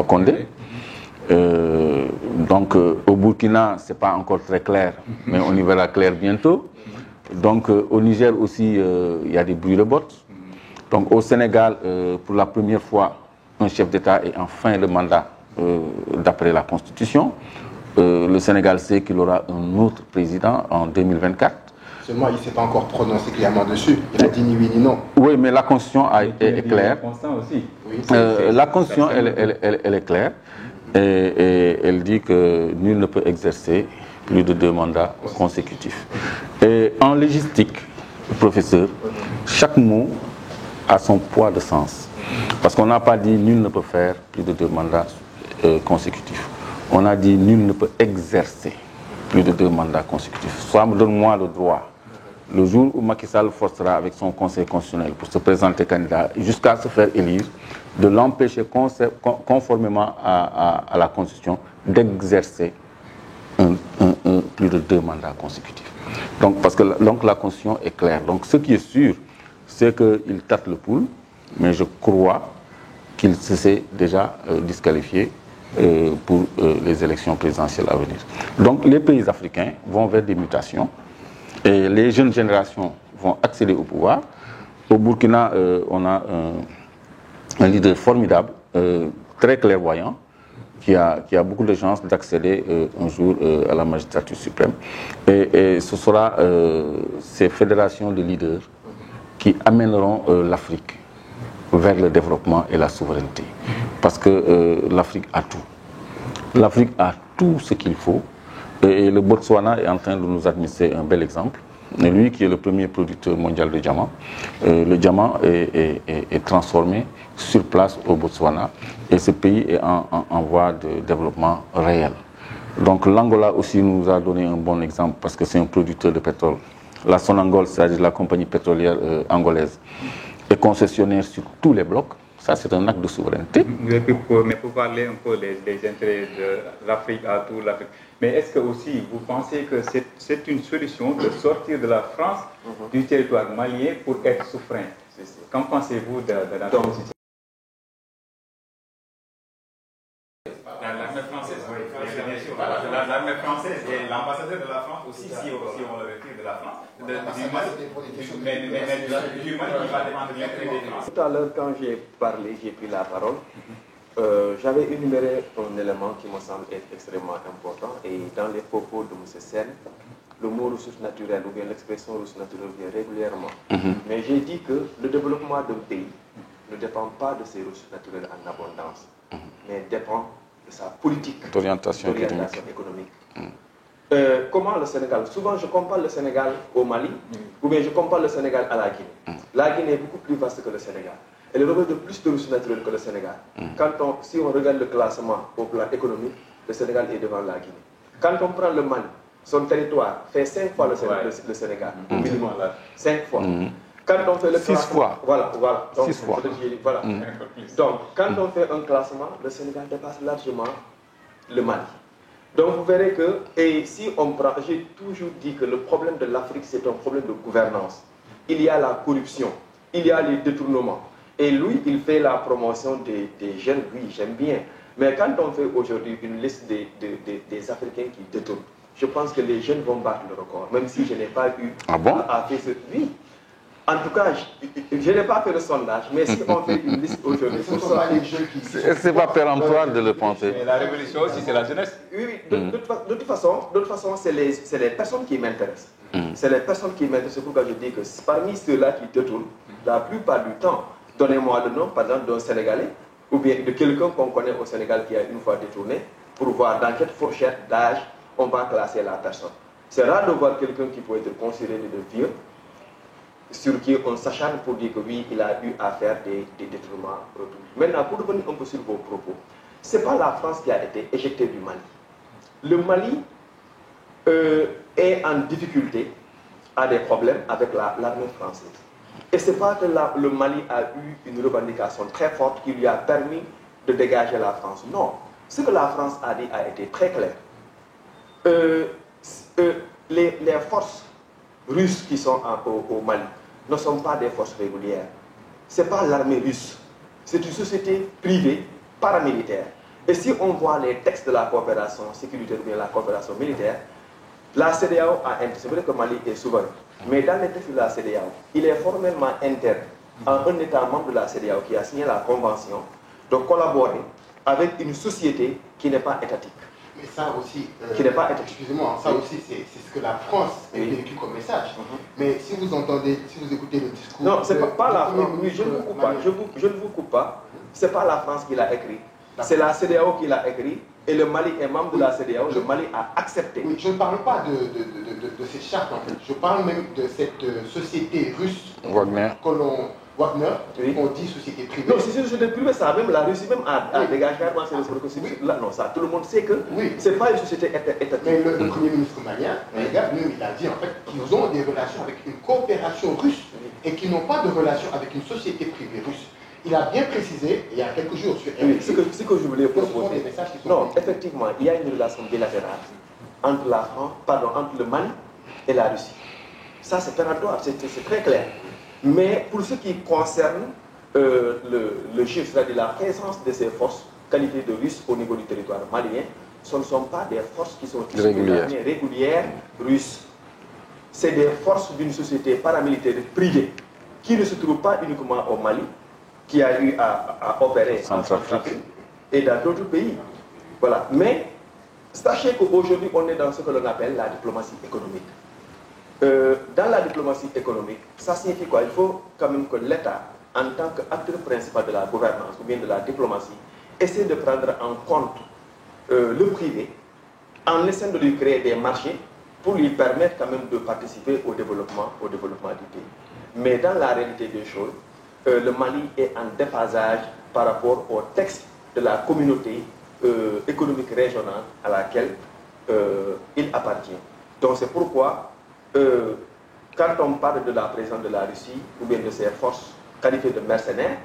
Condé. Donc au Burkina, ce n'est pas encore très clair, mais on y verra clair bientôt. Donc au Niger aussi, il y a des bruits de bottes. Donc au Sénégal, pour la première fois, un chef d'État est en fin de mandat d'après la Constitution. Le Sénégal sait qu'il aura un autre président en 2024. Seulement, il ne s'est pas encore prononcé clairement dessus. Il a dit ni oui ni non. Oui, mais la Constitution est claire. Oui, la Constitution, elle est claire. Et elle dit que nul ne peut exercer plus de 2 mandats consécutifs. Et en légistique, professeur, chaque mot a son poids de sens. Parce qu'on n'a pas dit nul ne peut faire plus de 2 mandats consécutifs. On a dit nul ne peut exercer plus de 2 mandats consécutifs. Soit donne-moi le droit, le jour où Macky Sall forcera avec son conseil constitutionnel pour se présenter candidat jusqu'à se faire élire, de l'empêcher conformément à la Constitution d'exercer plus de 2 mandats consécutifs. Donc, parce que la Constitution est claire. Donc, ce qui est sûr, c'est qu'il tâte le pouls, mais je crois qu'il s'est déjà disqualifié pour les élections présidentielles à venir. Donc, les pays africains vont vers des mutations et les jeunes générations vont accéder au pouvoir. Au Burkina, on a un leader formidable, très clairvoyant, qui a beaucoup de chances d'accéder un jour à la magistrature suprême. Et ce sera ces fédérations de leaders qui amèneront l'Afrique vers le développement et la souveraineté. Parce que l'Afrique a tout. L'Afrique a tout ce qu'il faut. Et le Botswana est en train de nous administrer un bel exemple. Et lui qui est le premier producteur mondial de diamants, le diamant est transformé sur place au Botswana et ce pays est en voie de développement réel. Donc l'Angola aussi nous a donné un bon exemple parce que c'est un producteur de pétrole. La Sonangol, c'est-à-dire la compagnie pétrolière angolaise, est concessionnaire sur tous les blocs. Ça, c'est un acte de souveraineté. Mais pour parler un peu des intérêts de l'Afrique à tout l'Afrique, mais est-ce que aussi vous pensez que c'est une solution de sortir de la France du territoire malien pour être souverain? Qu'en pensez-vous de la situation? L'armée française, oui, bien sûr. L'armée française et l'ambassadeur de la France aussi, si on le retire de la France. Tout à l'heure, quand j'ai parlé, j'ai pris la parole, j'avais énuméré un élément qui me semble être extrêmement important. Et dans les propos de M. Sen, le mot ressources naturelles ou bien l'expression ressources naturelles vient régulièrement. Mais j'ai dit que le développement d'un pays ne dépend pas de ses ressources naturelles en abondance, mais dépend de sa politique d'orientation économique. Comment le Sénégal, souvent je compare le Sénégal au Mali, ou bien je compare le Sénégal à la Guinée. La Guinée est beaucoup plus vaste que le Sénégal. Elle regorge de plus de ressources naturelles que le Sénégal. Si on regarde le classement au plan économique, le Sénégal est devant la Guinée. Quand on prend le Mali, son territoire fait 5 fois le Sénégal, au minimum, 5 fois. Quand on fait le 6 fois. Voilà. Donc, 6 fois. Voilà. Donc, quand on fait un classement, le Sénégal dépasse largement le Mali. Donc, vous verrez que, et si on prend, j'ai toujours dit que le problème de l'Afrique, c'est un problème de gouvernance. Il y a la corruption, il y a les détournements. Et lui, il fait la promotion des jeunes, oui, j'aime bien. Mais quand on fait aujourd'hui une liste des Africains qui détournent, je pense que les jeunes vont battre le record, même si je n'ai pas eu à faire ce... Oui. En tout cas, je n'ai pas fait le sondage, mais si on fait une liste aujourd'hui, ce sont les jeunes qui... C'est pas péremptoire de le penser. Mais la révolution aussi, c'est la jeunesse. Oui, de toute façon, c'est les personnes qui m'intéressent. C'est les personnes qui m'intéressent. C'est pourquoi je dis que parmi ceux-là qui détournent, la plupart du temps, donnez-moi le nom, par exemple, d'un Sénégalais, ou bien de quelqu'un qu'on connaît au Sénégal qui a une fois détourné, pour voir dans quelle fourchette d'âge on va classer la personne. C'est rare de voir quelqu'un qui peut être considéré de vieux, sur qui on s'acharne pour dire que oui, il a eu à faire des détournements. Maintenant, pour revenir un peu sur vos propos, ce n'est pas la France qui a été éjectée du Mali. Le Mali est en difficulté, a des problèmes avec l'armée française. Et ce n'est pas que le Mali a eu une revendication très forte qui lui a permis de dégager la France. Non. Ce que la France a dit a été très clair. Les forces russes qui sont au Mali ne sont pas des forces régulières. Ce n'est pas l'armée russe. C'est une société privée, paramilitaire. Et si on voit les textes de la coopération sécuritaire ou bien la coopération militaire, la CEDEAO c'est vrai que Mali est souverain, mais dans les textes de la CEDEAO, il est formellement interne à un État membre de la CEDEAO qui a signé la convention de collaborer avec une société qui n'est pas étatique. Mais ça aussi, qui n'est pas étatique. Excusez-moi, ça aussi c'est ce que la France véhicule comme message. Mais si vous entendez, si vous écoutez le discours... Non, c'est pas la France, oui, je ne vous coupe pas, je ne vous coupe pas, c'est pas la France qui l'a écrit, c'est la CEDEAO qui l'a écrit, et le Mali est membre de la CEDEAO, le Mali a accepté. Oui, je ne parle pas de cette charte en fait, je parle même de cette société russe Wagner, Oui. on dit société privée. Non, si c'est une société privée, ça même la Russie même a dégagé clairement ses Oui. là, non, ça, tout le monde sait que Oui. c'est pas une société étatique. Mais le Premier ministre malien, regarde, lui, il a dit en fait qu'ils ont des relations avec une coopération russe et qu'ils n'ont pas de relation avec une société privée russe. Il a bien précisé, il y a quelques jours sur Oui, ce que je voulais ce sont proposer. des messages qui sont Non, venus. effectivement, il y a une relation bilatérale entre la France, pardon, entre le Mali et la Russie. Ça, c'est péremptoire, c'est très clair. Mais pour ce qui concerne le chiffre, c'est-à-dire la présence de ces forces qualifiées de Russes au niveau du territoire malien, ce ne sont pas des forces qui sont régulières russes. C'est des forces d'une société paramilitaire privée qui ne se trouve pas uniquement au Mali, qui a eu à opérer en Centrafrique et dans d'autres pays. Voilà. Mais sachez qu'aujourd'hui, on est dans ce que l'on appelle la diplomatie économique. Dans la diplomatie économique, ça signifie quoi? Il faut quand même que l'État, en tant qu'acteur principal de la gouvernance ou bien de la diplomatie, essaie de prendre en compte le privé en essayant de lui créer des marchés pour lui permettre quand même de participer au développement du pays. Mais dans la réalité des choses, le Mali est en déphasage par rapport au texte de la communauté économique régionale à laquelle il appartient. Donc c'est pourquoi, quand on parle de la présence de la Russie ou bien de ses forces qualifiées de mercenaires,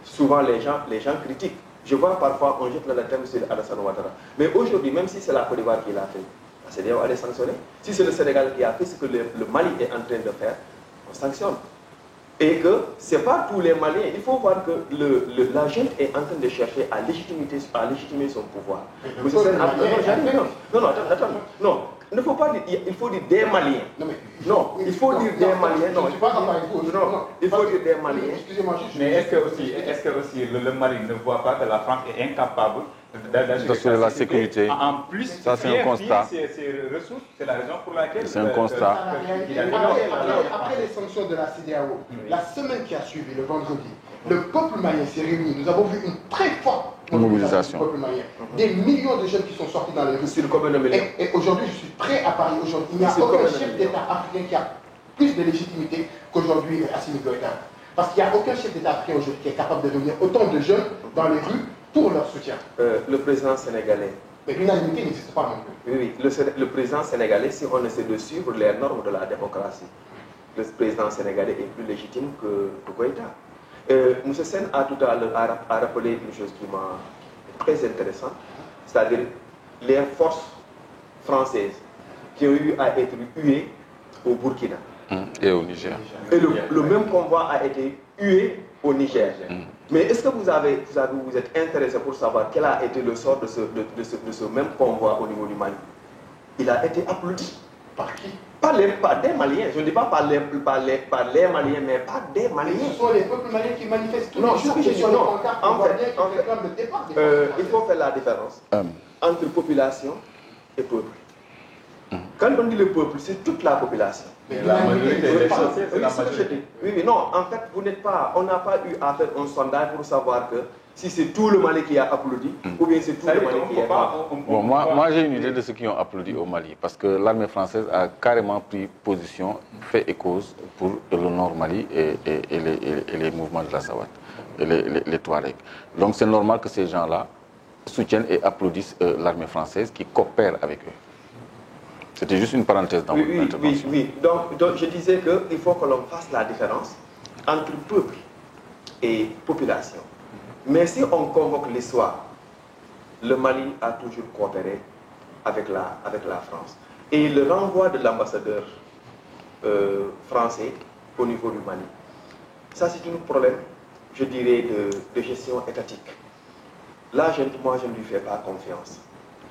souvent les gens critiquent. Je vois parfois on jette la terme sur Alassane Ouattara. Mais aujourd'hui, même si c'est la Côte d'Ivoire qui l'a fait, la CEDEAO allait sanctionner. Si c'est le Sénégal qui a fait ce que le Mali est en train de faire, on sanctionne. Et que ce n'est pas tous les Maliens. Il faut voir que la junte est en train de chercher à légitimer son pouvoir. Non, il ne faut pas dire, il faut dire des Maliens. Non, il faut dire des Maliens. Non, il faut dire des Maliens. Excusez-moi juste. Mais est-ce que aussi le Mali ne voit pas que la France est incapable d'assurer la sécurité? En plus, ça c'est un constat. Ses ressources, c'est la raison pour laquelle. C'est un constat. Après les sanctions de la CEDEAO, la semaine qui a suivi, le vendredi, le peuple malien s'est réuni. Nous avons vu une très forte mobilisation du peuple malien. Des millions de jeunes qui sont sortis dans les rues. Et aujourd'hui, je suis prêt à parier. Aujourd'hui, il n'y a aucun chef d'État africain qui a plus de légitimité qu'aujourd'hui Assimi Goïta. Parce qu'il n'y a aucun chef d'État africain aujourd'hui qui est capable de réunir autant de jeunes dans les rues pour leur soutien. Le président sénégalais. Mais l'unanimité n'existe pas non plus. Oui, le président sénégalais, si on essaie de suivre les normes de la démocratie, le président sénégalais est plus légitime que Goïta. M. Sen a tout à l'heure rappelé une chose qui m'a très intéressante, c'est-à-dire les forces françaises qui ont eu à être huées au Burkina. Et au Niger. Et le même convoi a été hué au Niger. Mais est-ce que vous êtes intéressé pour savoir quel a été le sort de ce même convoi au niveau du Mali? Il a été applaudi. Par qui? Par des Maliens. Je ne dis pas par les Maliens, mais par des Maliens. Ce sont les peuples maliens qui manifestent tous Non, les jours. Il faut faire la différence entre population et peuple. Quand on dit le peuple, c'est toute la population. Mais la majorité des Français, c'est la majorité. Oui, non, en fait, on n'a pas eu à faire un sondage pour savoir que si c'est tout le Mali qui a applaudi, ou bien c'est tout le Mali qui a applaudi. Bon, moi j'ai une idée de ceux qui ont applaudi au Mali, parce que l'armée française a carrément pris position, fait et cause pour le Nord Mali et les mouvements de la Sawat, et les Touaregs. Donc c'est normal que ces gens-là soutiennent et applaudissent l'armée française qui coopère avec eux. C'était juste une parenthèse dans votre intervention. Oui. Donc je disais qu'il faut que l'on fasse la différence entre peuple et population. Mais si on convoque l'histoire, le Mali a toujours coopéré avec la France. Et le renvoi de l'ambassadeur français au niveau du Mali, ça c'est un problème, je dirais, de gestion étatique. Là, moi, je ne lui fais pas confiance.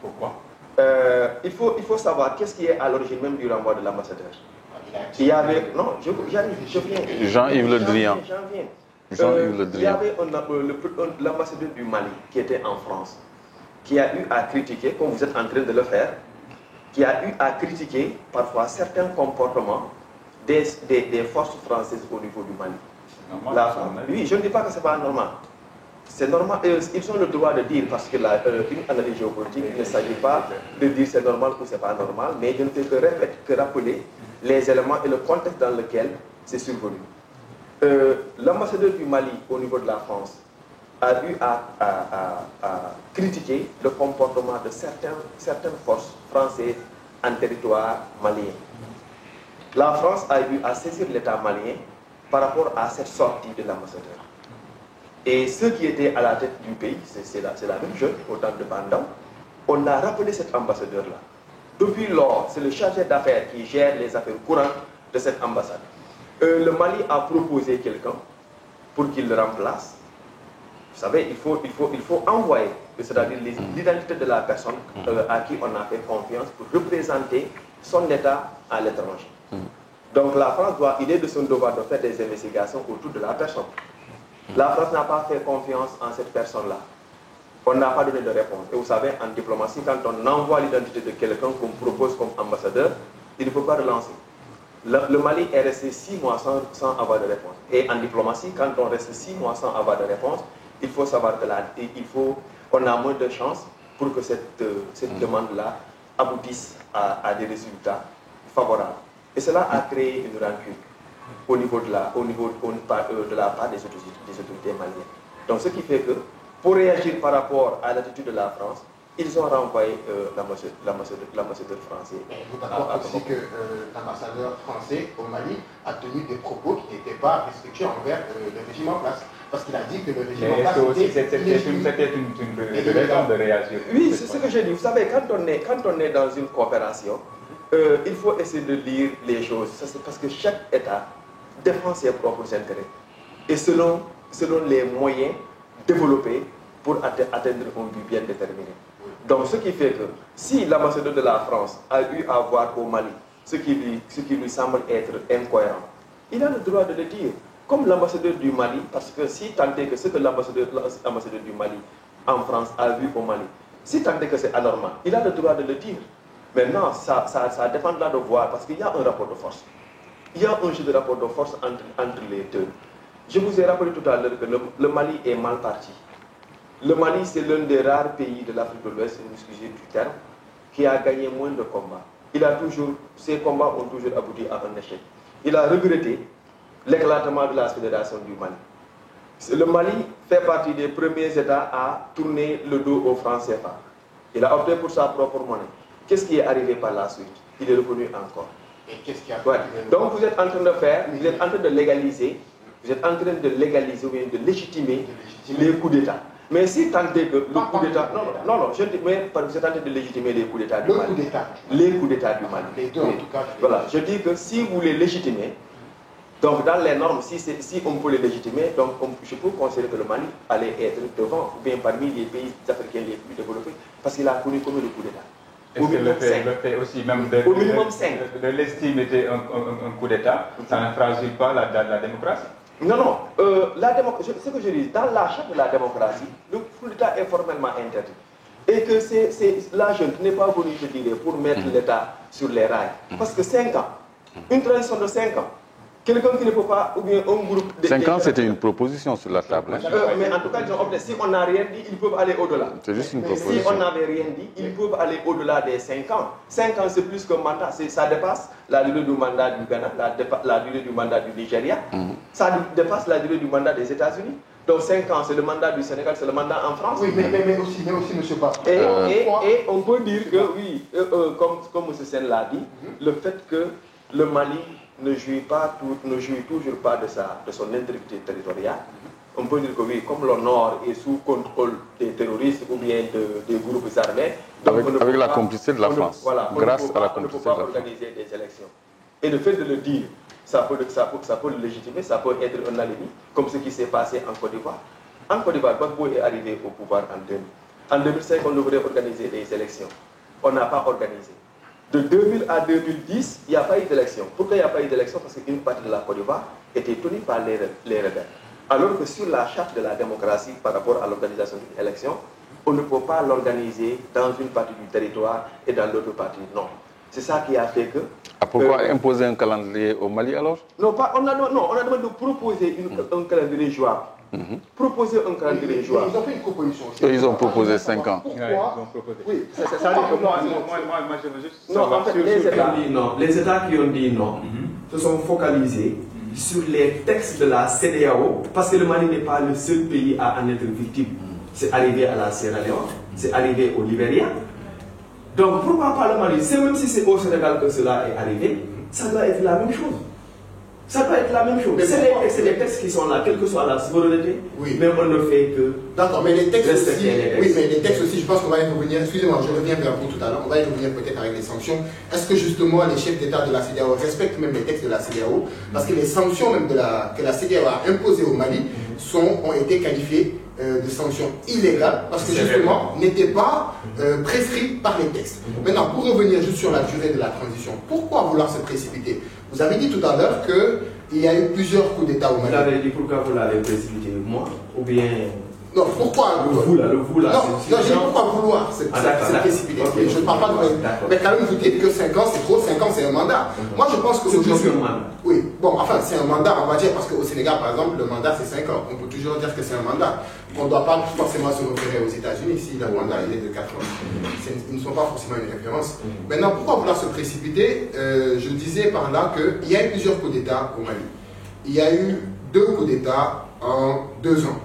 Pourquoi? Il faut savoir qu'est-ce qui est à l'origine même du renvoi de l'ambassadeur. Il y avait... Non, je viens. Jean-Yves Le Drian. Il y avait l'ambassadeur du Mali qui était en France, qui a eu à critiquer, comme vous êtes en train de le faire, qui a eu à critiquer parfois certains comportements des forces françaises au niveau du Mali. Oui, je ne dis pas que ce n'est pas normal. C'est normal, ils ont le droit de dire, parce que une analyse géopolitique, il ne s'agit pas de dire c'est normal ou c'est pas normal, mais je ne fais que rappeler les éléments et le contexte dans lequel c'est survenu. l'ambassadeur du Mali au niveau de la France a eu à critiquer le comportement de certaines forces françaises en territoire malien. La France a eu à saisir l'État malien par rapport à cette sortie de l'ambassadeur. Et ceux qui étaient à la tête du pays, c'est la même chose, autant de Bandam, on a rappelé cet ambassadeur-là. Depuis lors, c'est le chargé d'affaires qui gère les affaires courantes de cette ambassade. Le Mali a proposé quelqu'un pour qu'il le remplace. Vous savez, il faut envoyer, c'est-à-dire l'identité de la personne à qui on a fait confiance pour représenter son État à l'étranger. Donc la France il est de son devoir de faire des investigations autour de la personne. La France n'a pas fait confiance en cette personne-là. On n'a pas donné de réponse. Et vous savez, en diplomatie, quand on envoie l'identité de quelqu'un qu'on propose comme ambassadeur, il ne faut pas relancer. Le Mali est resté 6 mois sans avoir de réponse. Et en diplomatie, quand on reste 6 mois sans avoir de réponse, il faut savoir que on a moins de chances pour que cette demande-là aboutisse à des résultats favorables. Et cela a créé une rancune au niveau de la part des autorités maliennes. Donc ce qui fait que, pour réagir par rapport à l'attitude de la France, ils ont renvoyé l'ambassadeur français. Vous d'accord aussi que l'ambassadeur français au Mali a tenu des propos qui n'étaient pas respectueux envers le régime en place. Parce qu'il a dit que le régime en place c'était une raison de réagir. Oui, c'est ce que j'ai dit. Vous savez, quand on est dans une coopération, il faut essayer de lire les choses. C'est parce que chaque État défend ses propres intérêts. Et selon les moyens développés pour atteindre un but bien déterminé. Donc ce qui fait que si l'ambassadeur de la France a eu à voir au Mali ce qui lui semble être incohérent, il a le droit de le dire. Comme l'ambassadeur du Mali, parce que si tant est que ce que l'ambassadeur du Mali en France a vu au Mali, si tant est que c'est anormal, il a le droit de le dire. Maintenant, ça dépendra de voir, parce qu'il y a un rapport de force. Il y a un jeu de rapport de force entre les deux. Je vous ai rappelé tout à l'heure que le Mali est mal parti. Le Mali, c'est l'un des rares pays de l'Afrique de l'Ouest, excusez du terme, qui a gagné moins de combats. Ces combats ont toujours abouti à un échec. Il a regretté l'éclatement de la fédération du Mali. Le Mali fait partie des premiers États à tourner le dos aux francs CFA. Il a opté pour sa propre monnaie. Qu'est-ce qui est arrivé par la suite? Il est revenu encore. Et qu'est-ce qui a Donc vous êtes en train de faire, vous êtes en train de légaliser, ou bien de légitimer les coups d'État. Mais si tant est que le coup d'État... Non, je dis, mais vous êtes en train de légitimer les coups d'État du Mali. Les coups d'État du Mali. Les deux, en tout cas. Voilà, je dis que si vous les légitimez, donc dans les normes, si on peut les légitimer, donc je peux considérer que le Mali allait être devant, ou bien parmi les pays africains les plus développés, parce qu'il a connu combien de coups d'État? Est-ce que le fait aussi même de l'estimer un coup d'État, ça ne fragile pas la démocratie? Non, ce que je dis, dans la charte de la démocratie, le coup d'État est formellement interdit. Et que la jeune n'est pas venue, je dirais, pour mettre l'État sur les rails. Parce que 5 ans, une transition de 5 ans, quelqu'un qui ne peut pas, ou bien un groupe... 5 ans, c'était une proposition sur la table. Mais en tout cas, ils ont opté. Si on n'a rien dit, ils peuvent aller au-delà. C'est juste une proposition. Si on n'avait rien dit, ils peuvent aller au-delà des 5 ans. 5 ans, c'est plus qu'un mandat. Ça dépasse la durée du mandat du Ghana, la durée du mandat du Nigeria. Ça dépasse la durée du mandat des États-Unis. Donc 5 ans, c'est le mandat du Sénégal, c'est le mandat en France. Oui, mais aussi, M. Ba. Et on peut dire que, oui, comme M. Sen l'a dit, le fait que le Mali ne jouit toujours pas de son intégrité territoriale. On peut dire que oui, comme le Nord est sous contrôle des terroristes ou bien des groupes armés, avec la complicité de la France, grâce à la complicité de la France. On ne peut pas organiser des élections. Et le fait de le dire, ça peut le légitimer, ça peut être un alibi, comme ce qui s'est passé en Côte d'Ivoire. En Côte d'Ivoire, Gbagbo est arrivé au pouvoir en 2000. En 2005, on devrait organiser des élections. On n'a pas organisé. De 2000 à 2010, il n'y a pas eu d'élection. Pourquoi il n'y a pas eu d'élection? Parce qu'une partie de la Côte d'Ivoire était tenue par les rebelles. Alors que sur la charte de la démocratie par rapport à l'organisation d'une élection, on ne peut pas l'organiser dans une partie du territoire et dans l'autre partie non. C'est ça qui a fait que... Pourquoi imposer un calendrier au Mali alors? Non, on a demandé de proposer un calendrier jouable. Proposer un calendrier jouable. Ils ont fait une proposition aussi. Ils ont proposé 5 ans. Pourquoi? Oui, ça veut dire que moi, je veux juste savoir les États qui ont dit non se sont focalisés sur les textes de la CEDEAO, parce que le Mali n'est pas le seul pays à en être victime. C'est arrivé à la Sierra Leone, c'est arrivé au Libéria. Donc pourquoi pas le Mali? Même si c'est au Sénégal que cela est arrivé, ça doit être la même chose. Ça doit être la même chose. C'est les textes qui sont là, quelle que soit la souveraineté, mais on ne fait que. D'accord, mais les textes aussi. Les textes. Oui, mais les textes aussi, je pense qu'on va y revenir. Excusez-moi, je reviens vers vous tout à l'heure. On va y revenir peut-être avec les sanctions. Est-ce que justement les chefs d'État de la CEDEAO respectent même les textes de la CEDEAO? Parce que les sanctions même que la CEDEAO a imposées au Mali ont été qualifiées de sanctions illégales parce que justement n'étaient pas prescrites par les textes. Maintenant, pour revenir juste sur la durée de la transition, pourquoi vouloir se précipiter? Vous avez dit tout à l'heure qu'il y a eu plusieurs coups d'État au Mali. Vous avez dit pourquoi vous l'avez précipité, moi? Ou bien. Non, pourquoi vous là, non, j'ai dit pourquoi vouloir c'est précipité. Okay, je ne parle pas de. Mais quand même, vous dites que 5 ans c'est trop, 5 ans c'est un mandat. Moi je pense que aujourd'hui. Oui, bon, enfin c'est un mandat, on va dire, parce qu'au Sénégal par exemple, le mandat c'est 5 ans. On peut toujours dire que c'est un mandat. On ne doit pas forcément se référer aux États-Unis si le mandat il est de 4 ans. Ils ne sont pas forcément une référence. Maintenant, pourquoi vouloir se précipiter? Je disais par là qu'il y a eu plusieurs coups d'État au Mali. Il y a eu 2 coups d'État en 2 ans.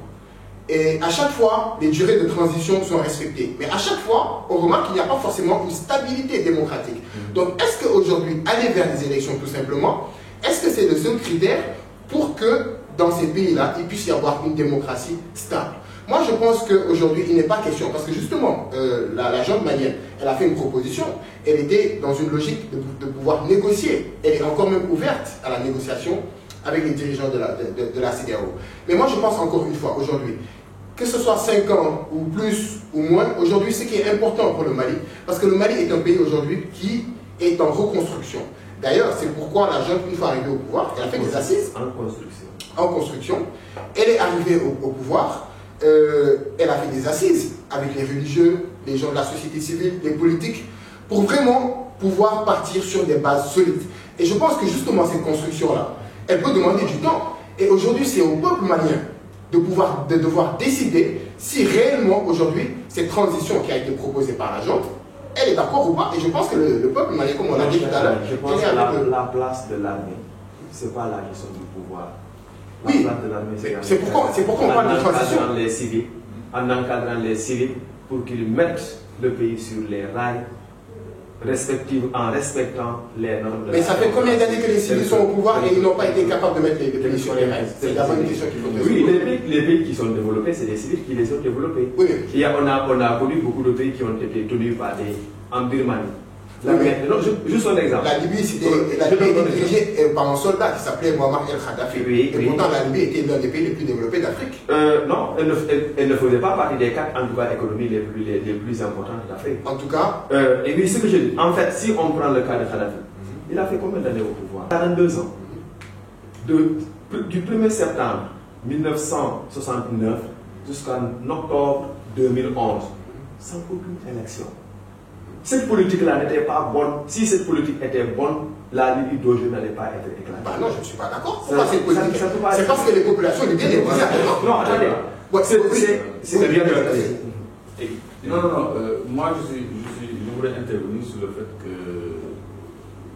Et à chaque fois, les durées de transition sont respectées. Mais à chaque fois, on remarque qu'il n'y a pas forcément une stabilité démocratique. Donc, est-ce qu'aujourd'hui, aller vers des élections tout simplement, est-ce que c'est le seul critère pour que dans ces pays-là, il puisse y avoir une démocratie stable? Moi, je pense qu'aujourd'hui, il n'est pas question, parce que justement, la junte malienne, elle a fait une proposition, elle était dans une logique de pouvoir négocier. Elle est encore même ouverte à la négociation avec les dirigeants de la CEDEAO. Mais moi, je pense encore une fois, aujourd'hui, que ce soit 5 ans ou plus ou moins, aujourd'hui, ce qui est important pour le Mali, parce que le Mali est un pays aujourd'hui qui est en reconstruction. D'ailleurs, c'est pourquoi la junte, une fois arrivée au pouvoir, elle a fait des assises. En construction. Elle est arrivée au pouvoir, elle a fait des assises avec les religieux, les gens de la société civile, les politiques, pour vraiment pouvoir partir sur des bases solides. Et je pense que justement, cette construction-là, elle peut demander du temps. Et aujourd'hui, c'est au peuple malien de devoir décider si réellement, aujourd'hui, cette transition qui a été proposée par la junte, elle est d'accord ou pas. Et je pense que le peuple malien, comme on l'a dit tout à l'heure, je pense que la place de l'armée, c'est pas la gestion du pouvoir. La place de l'armée, c'est pourquoi on parle de transition. En encadrant les civils pour qu'ils mettent le pays sur les rails respectifs en respectant les normes de la. Mais ça fait combien d'années que les civils sont au pouvoir et ils n'ont pas été capables de mettre les pays sur les rails? C'est la bonne question qu'il faut poser. Oui, les pays qui sont développés, c'est les civils qui les ont développés. Oui. On a connu beaucoup de pays qui ont été tenus par en Birmanie. Juste un exemple. La Libye était dirigée par un soldat qui s'appelait Muammar el-Kadhafi. Et pourtant, la Libye était l'un des pays les plus développés d'Afrique. Non, elle ne faisait pas partie des 4 en tout cas économies les plus importantes d'Afrique. En tout cas. Et oui, ce que je dis, en fait, si on prend le cas de Kadhafi, il a fait combien d'années au pouvoir? 42 ans. Du 1er septembre 1969 jusqu'en octobre 2011, sans aucune élection. Cette politique-là n'était pas bonne. Si cette politique était bonne, la Libye d'aujourd'hui n'allait pas être éclatée. Bah non, je ne suis pas d'accord. C'est parce que les populations libyennes étaient bizarres. Non, attendez. C'est bien de le dire. Non, moi, je voudrais intervenir sur le fait que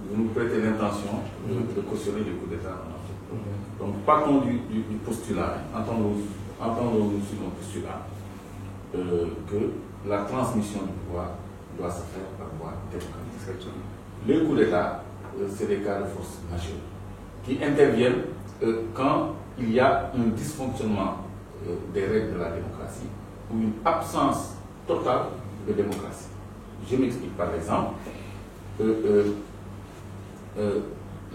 vous nous prêtez l'intention de cautionner les coups d'État en Afrique. Donc, partons du postulat, entendons-nous sur le postulat que la transmission du pouvoir doit se faire par voie démocratique. Les coups d'État, c'est des cas de force majeure qui interviennent quand il y a un dysfonctionnement des règles de la démocratie ou une absence totale de démocratie. Je m'explique par exemple.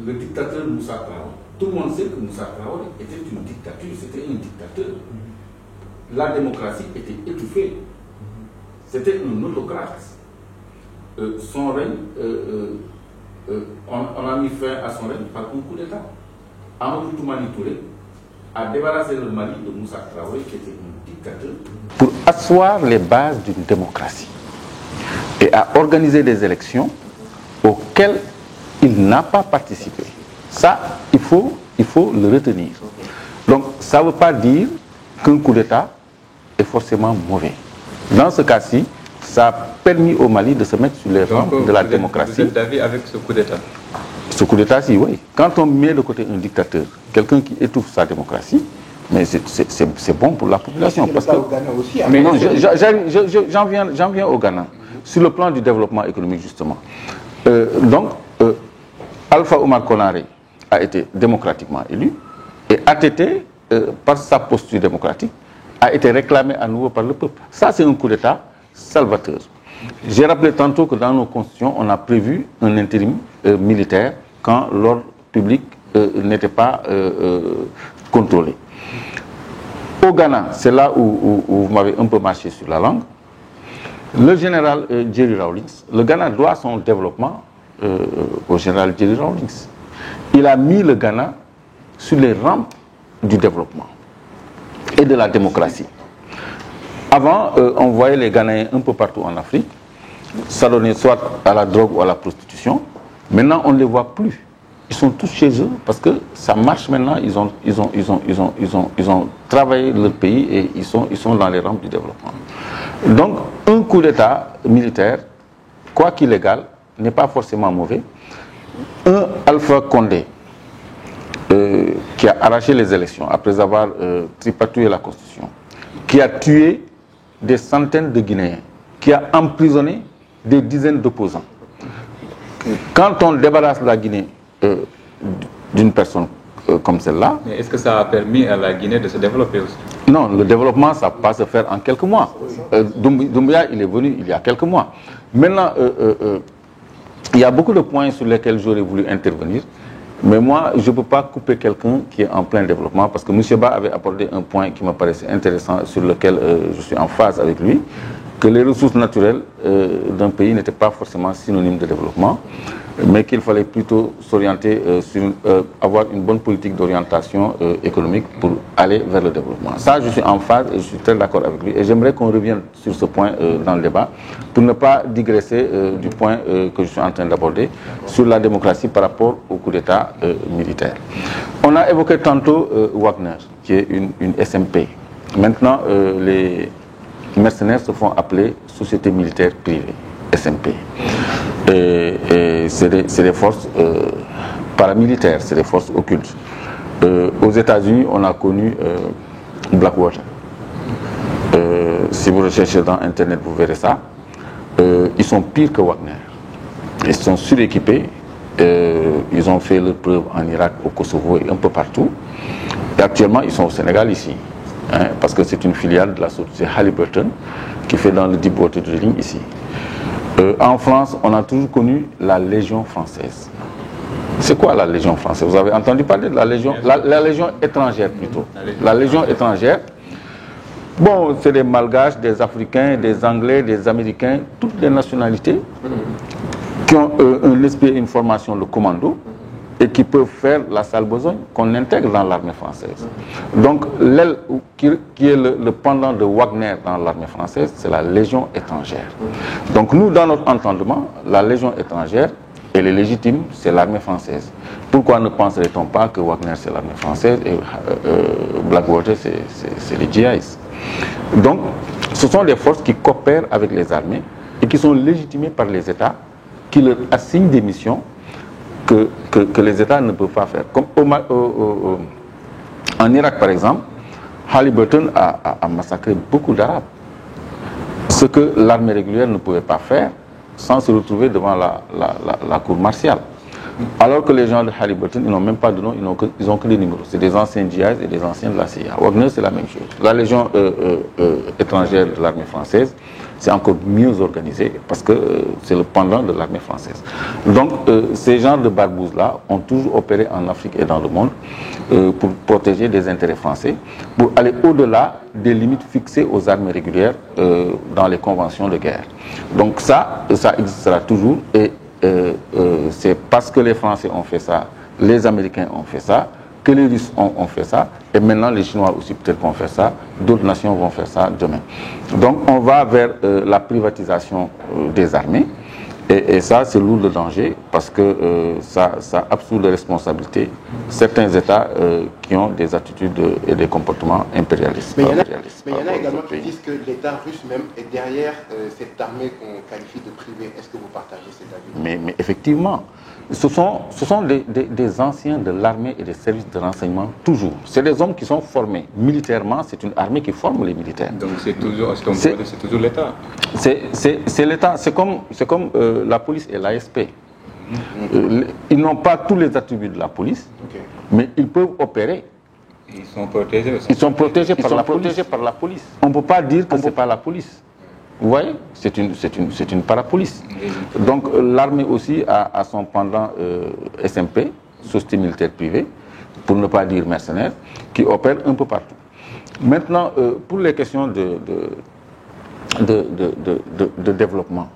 Le dictateur Moussa Traoré. Tout le monde sait que Moussa Traoré était une dictature, c'était un dictateur. La démocratie était étouffée. C'était un autocrate. Son règne, on a mis fin à son règne par un coup d'État. Amadou Toumani Touré a débarrassé le Mali de Moussa Traoré, qui était un dictateur. Pour asseoir les bases d'une démocratie et à organiser des élections auxquelles il n'a pas participé. Ça, il faut le retenir. Donc, ça ne veut pas dire qu'un coup d'État est forcément mauvais. Dans ce cas-ci, ça a permis au Mali de se mettre sur les rangs de la démocratie. Vous êtes d'avis avec ce coup d'État? Ce coup d'État-ci, oui. Quand on met de côté un dictateur, quelqu'un qui étouffe sa démocratie, mais c'est bon pour la population. Parce que, au Ghana aussi, mais non, j'en viens au Ghana. Sur le plan du développement économique, justement. Alpha Oumar Konaré a été démocratiquement élu et ATT, par sa posture démocratique, a été réclamé à nouveau par le peuple. Ça, c'est un coup d'État salvateur. J'ai rappelé tantôt que dans nos constitutions, on a prévu un intérim militaire quand l'ordre public n'était pas contrôlé. Au Ghana, c'est là où vous m'avez un peu marché sur la langue. Le général Jerry Rawlings, le Ghana doit son développement au général Jerry Rawlings. Il a mis le Ghana sur les rampes du développement et de la démocratie. Avant, on voyait les Ghanéens un peu partout en Afrique, s'adonner soit à la drogue ou à la prostitution. Maintenant, on ne les voit plus. Ils sont tous chez eux parce que ça marche maintenant. Ils ont travaillé leur pays et ils sont dans les rampes du développement. Donc, un coup d'État militaire, quoi qu'il égal, n'est pas forcément mauvais. Un Alpha Condé qui a arraché les élections après avoir tripatouillé la Constitution, qui a tué des centaines de Guinéens, qui a emprisonné des dizaines d'opposants. Quand on débarrasse la Guinée d'une personne comme celle-là... Mais est-ce que ça a permis à la Guinée de se développer aussi? Non, le développement, ça ne peut pas se faire en quelques mois. Doumbouya, il est venu il y a quelques mois. Maintenant, il y a beaucoup de points sur lesquels j'aurais voulu intervenir, mais moi, je ne peux pas couper quelqu'un qui est en plein développement, parce que M. Ba avait abordé un point qui me paraissait intéressant, sur lequel je suis en phase avec lui, que les ressources naturelles d'un pays n'étaient pas forcément synonymes de développement, mais qu'il fallait plutôt s'orienter sur avoir une bonne politique d'orientation économique pour aller vers le développement. Ça, je suis en phase et je suis très d'accord avec lui. Et j'aimerais qu'on revienne sur ce point dans le débat, pour ne pas digresser du point que je suis en train d'aborder sur la démocratie par rapport au coup d'État militaire. On a évoqué tantôt Wagner, qui est une SMP. Maintenant, les mercenaires se font appeler sociétés militaires privées, SMP. Et c'est des forces paramilitaires, c'est des forces occultes. Aux États-Unis, on a connu Blackwater. Si vous recherchez dans Internet, vous verrez ça. Ils sont pires que Wagner. Ils sont suréquipés. Ils ont fait leur preuve en Irak, au Kosovo et un peu partout. Et actuellement, ils sont au Sénégal ici. Hein, parce que c'est une filiale de la société Halliburton qui fait dans le Deepwater Drilling ici. En France, on a toujours connu la Légion française. C'est quoi la Légion française? Vous avez entendu parler de la Légion? La Légion étrangère plutôt. La Légion étrangère. Bon, c'est des Malgaches, des Africains, des Anglais, des Américains, toutes les nationalités qui ont un esprit et une formation de commando et qui peuvent faire la sale besogne qu'on intègre dans l'armée française. Donc, l'aile qui est le pendant de Wagner dans l'armée française, c'est la Légion étrangère. Donc, nous, dans notre entendement, la Légion étrangère, elle est légitime, c'est l'armée française. Pourquoi ne penserait-on pas que Wagner, c'est l'armée française et Blackwater, c'est les GIs? Donc, ce sont des forces qui coopèrent avec les armées et qui sont légitimées par les États, qui leur assignent des missions que les États ne peuvent pas faire. Comme en Irak, par exemple, Halliburton a massacré beaucoup d'Arabes. Ce que l'armée régulière ne pouvait pas faire sans se retrouver devant la cour martiale. Alors que les gens de Halliburton, ils n'ont même pas de nom, ils ont que des numéros. C'est des anciens GIs et des anciens de la CIA. Wagner, c'est la même chose. La Légion étrangère de l'armée française, c'est encore mieux organisé parce que c'est le pendant de l'armée française. Donc, ces genres de barbouzes-là ont toujours opéré en Afrique et dans le monde pour protéger des intérêts français, pour aller au-delà des limites fixées aux armées régulières dans les conventions de guerre. Donc ça existera toujours et c'est parce que les Français ont fait ça, les Américains ont fait ça, que les Russes ont fait ça, et maintenant les Chinois aussi peut-être vont faire ça, d'autres nations vont faire ça demain. Donc on va vers la privatisation des armées, et ça c'est lourd de danger, parce que ça absout de responsabilité certains États qui ont des attitudes et des comportements impérialistes. Mais il y en a également qui disent que l'État russe même est derrière cette armée qu'on qualifie de privée. Est-ce que vous partagez cet avis? Mais effectivement, Ce sont des anciens de l'armée et des services de renseignement, toujours. C'est des hommes qui sont formés militairement, c'est une armée qui forme les militaires. Donc c'est toujours l'État. C'est l'État, c'est comme la police et l'ASP. Ils n'ont pas tous les attributs de la police, mais ils peuvent opérer. Ils sont protégés aussi. Ils sont protégés par la police. On ne peut pas dire que ce n'est pas la police. Vous voyez, c'est une parapolice. Donc l'armée aussi a son pendant SMP, Société militaire privée, pour ne pas dire mercenaire, qui opère un peu partout. Maintenant, pour les questions de développement,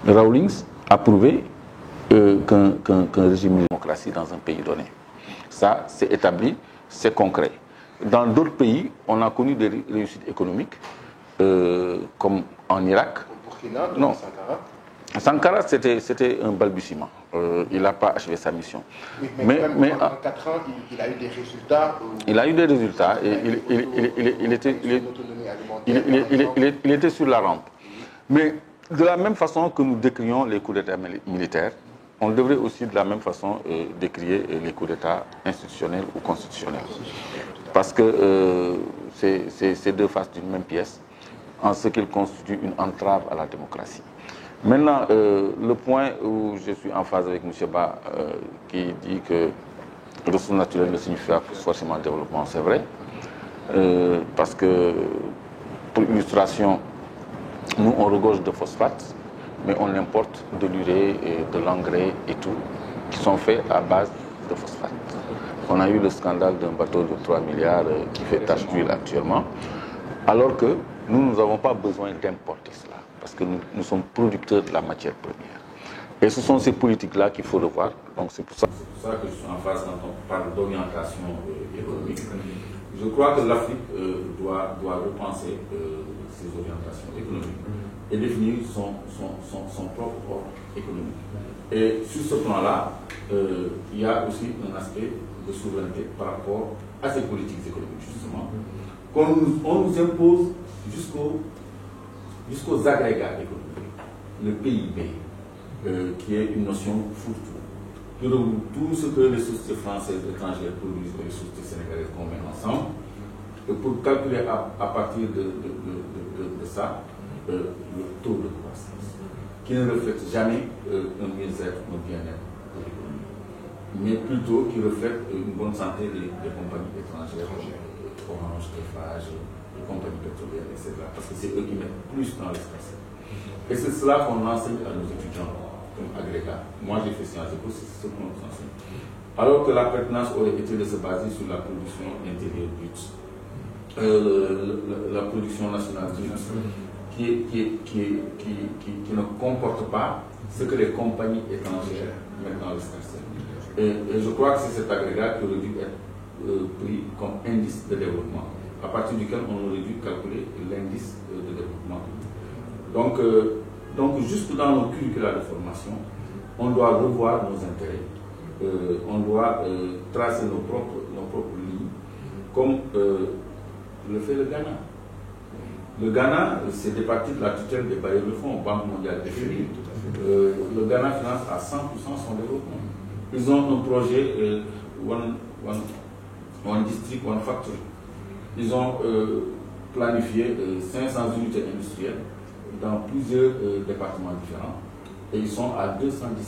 Rawlings a prouvé qu'un régime de démocratie dans un pays donné. Ça, c'est établi, c'est concret. Dans d'autres pays, on a connu des réussites économiques, comme en Irak. Non. Sankara, c'était un balbutiement. Il n'a pas achevé sa mission. Mais en 4 ans, il a eu des résultats. Il a eu des résultats et il était sur la rampe. Mais de la même façon que nous décrions les coups d'État militaires, on devrait aussi de la même façon décrier les coups d'État institutionnels ou constitutionnels. Parce que c'est deux faces d'une même pièce, en ce qu'ils constituent une entrave à la démocratie. Maintenant, le point où je suis en phase avec M. Ba, qui dit que ressources naturelles ne signifie pas forcément développement, c'est vrai. Parce que, pour illustration, nous on regorge de phosphate, mais on importe de l'urée, de l'engrais et tout, qui sont faits à base de phosphate. On a eu le scandale d'un bateau de 3 milliards qui fait tache d'huile actuellement, alors que nous n'avons pas besoin d'importer cela, parce que nous sommes producteurs de la matière première. Et ce sont ces politiques-là qu'il faut revoir. Donc c'est pour ça que je suis en phase quand on parle d'orientation économique. Je crois que l'Afrique doit repenser ses orientations économiques et définir son propre ordre économique. Et sur ce plan-là, il y a aussi un aspect de souveraineté par rapport à ces politiques économiques, justement, qu'on nous impose jusqu'aux agrégats économiques, le PIB, qui est une notion fourre-tout. Tout ce que les sociétés françaises étrangères produisent et les sociétés sénégalaises qu'on met ensemble, pour calculer à partir de ça le taux de croissance, qui ne reflète jamais un bien-être, un bien-être de l'économie, mais plutôt qui reflète une bonne santé des compagnies étrangères, Orange, Eiffage, les compagnies pétrolières, etc. Parce que c'est eux qui mettent plus dans l'espace. Et c'est cela qu'on enseigne à nos étudiants comme agrégat. Moi j'ai fait Sciences Po, c'est ce qu'on nous enseigne. Alors que la pertinence aurait été de se baser sur la production intérieure brute, la production nationale brute, qui ne comporte pas ce que les compagnies étrangères mettent dans l'espace. Et je crois que c'est cet agrégat qui aurait dû être pris comme indice de développement, à partir duquel on aurait dû calculer l'indice de développement. Donc jusque dans nos curricula de formation, on doit revoir nos intérêts, on doit tracer nos propres lignes, comme le fait le Ghana. Le Ghana, c'est départi de la tutelle des bailleurs de fonds, Banque mondiale des FMI. Le Ghana finance à 100% son développement. Ils ont un projet One District, One Factory. Ils ont planifié 500 unités industrielles dans plusieurs départements différents. Et ils sont à 200 et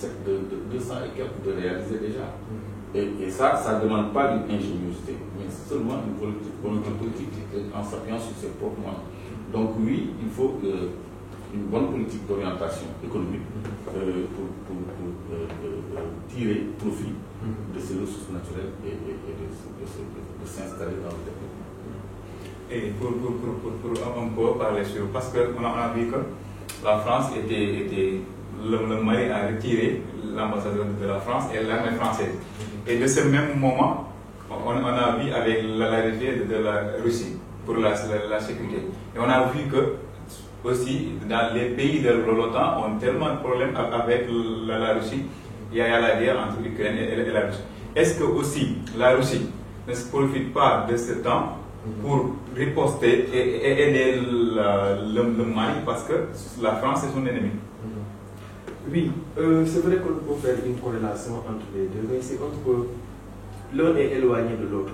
quelques de réaliser déjà. Et ça ne demande pas d'une ingéniosité, mais seulement une volonté politique en s'appuyant sur ses propres moyens. Donc oui, il faut une bonne politique d'orientation économique pour tirer profit de ces ressources naturelles et de s'installer dans le développement. Et pour un peu parler sur, parce qu'on a vu que la France était le Mali a retiré l'ambassadeur de la France et l'armée française. Et de ce même moment, on a vu avec l'arrivée de la Russie pour la sécurité. Et on a vu que aussi dans les pays de l'OTAN ont tellement de problèmes avec la Russie. Il y a la guerre entre l'Ukraine et la Russie. Est-ce que aussi la Russie ne se profite pas de ce temps pour riposter et aider le Mali parce que la France est son ennemi? Oui, c'est vrai qu'on peut faire une corrélation entre les deux, mais c'est un peu... L'un est éloigné de l'autre.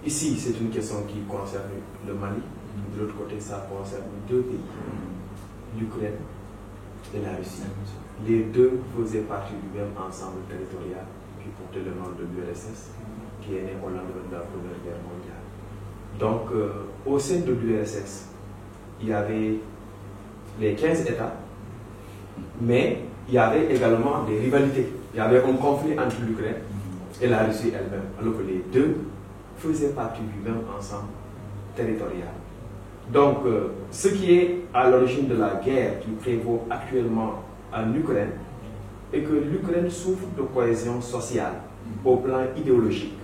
Ici, c'est une question qui concerne le Mali. De l'autre côté, ça concerne deux pays, l'Ukraine et la Russie. Les deux faisaient partie du même ensemble territorial qui portait le nom de l'URSS, qui est né au lendemain de la Première Guerre mondiale. Donc, au sein de l'URSS, il y avait les 15 États, mais il y avait également des rivalités. Il y avait un conflit entre l'Ukraine et la Russie elle-même, alors que les deux faisaient partie du même ensemble territorial. Donc, ce qui est à l'origine de la guerre qui prévaut actuellement en Ukraine est que l'Ukraine souffre de cohésion sociale au plan idéologique.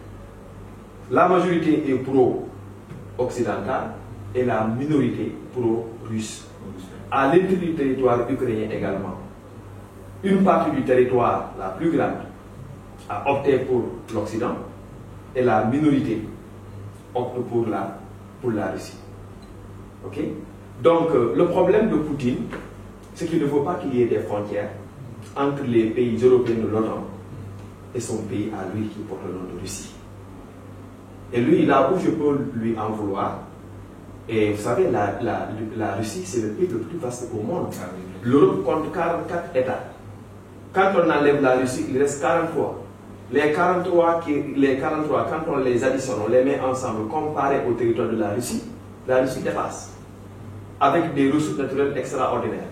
La majorité est pro-occidentale et la minorité pro-russe. À l'intérieur du territoire ukrainien également, une partie du territoire, la plus grande, a opté pour l'Occident et la minorité opte pour la Russie. Ok? Donc, le problème de Poutine, c'est qu'il ne faut pas qu'il y ait des frontières entre les pays européens de l'OTAN et son pays à lui qui porte le nom de Russie. Et lui, là où je peux lui en vouloir, et vous savez, la Russie, c'est le pays le plus vaste au monde. L'Europe compte 44 États. Quand on enlève la Russie, il reste 43. Les 43, quand on les additionne, on les met ensemble, comparé au territoire de la Russie dépasse, avec des ressources naturelles extraordinaires.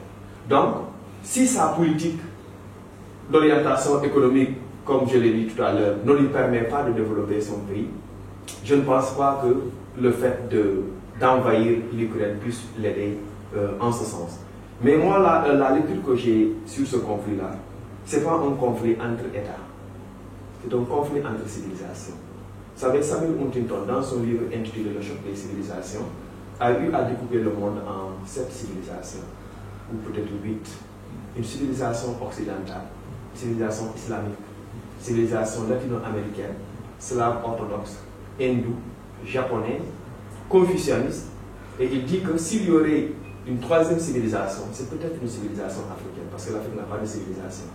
Donc, si sa politique d'orientation économique, comme je l'ai dit tout à l'heure, ne lui permet pas de développer son pays, je ne pense pas que le fait d'envahir l'Ukraine puisse l'aider en ce sens. Mais moi, la lecture que j'ai sur ce conflit-là, ce n'est pas un conflit entre États, c'est un conflit entre civilisations. Vous savez, Samuel Huntington, dans son livre intitulé Le choc des civilisations, a eu à découper le monde en 7 civilisations, ou peut-être 8. Une civilisation occidentale, civilisation islamique, civilisation latino-américaine, slave orthodoxe, hindou, japonais, confucianiste. Et il dit que s'il y aurait une 3e civilisation, c'est peut-être une civilisation africaine, parce que l'Afrique n'a pas de civilisation.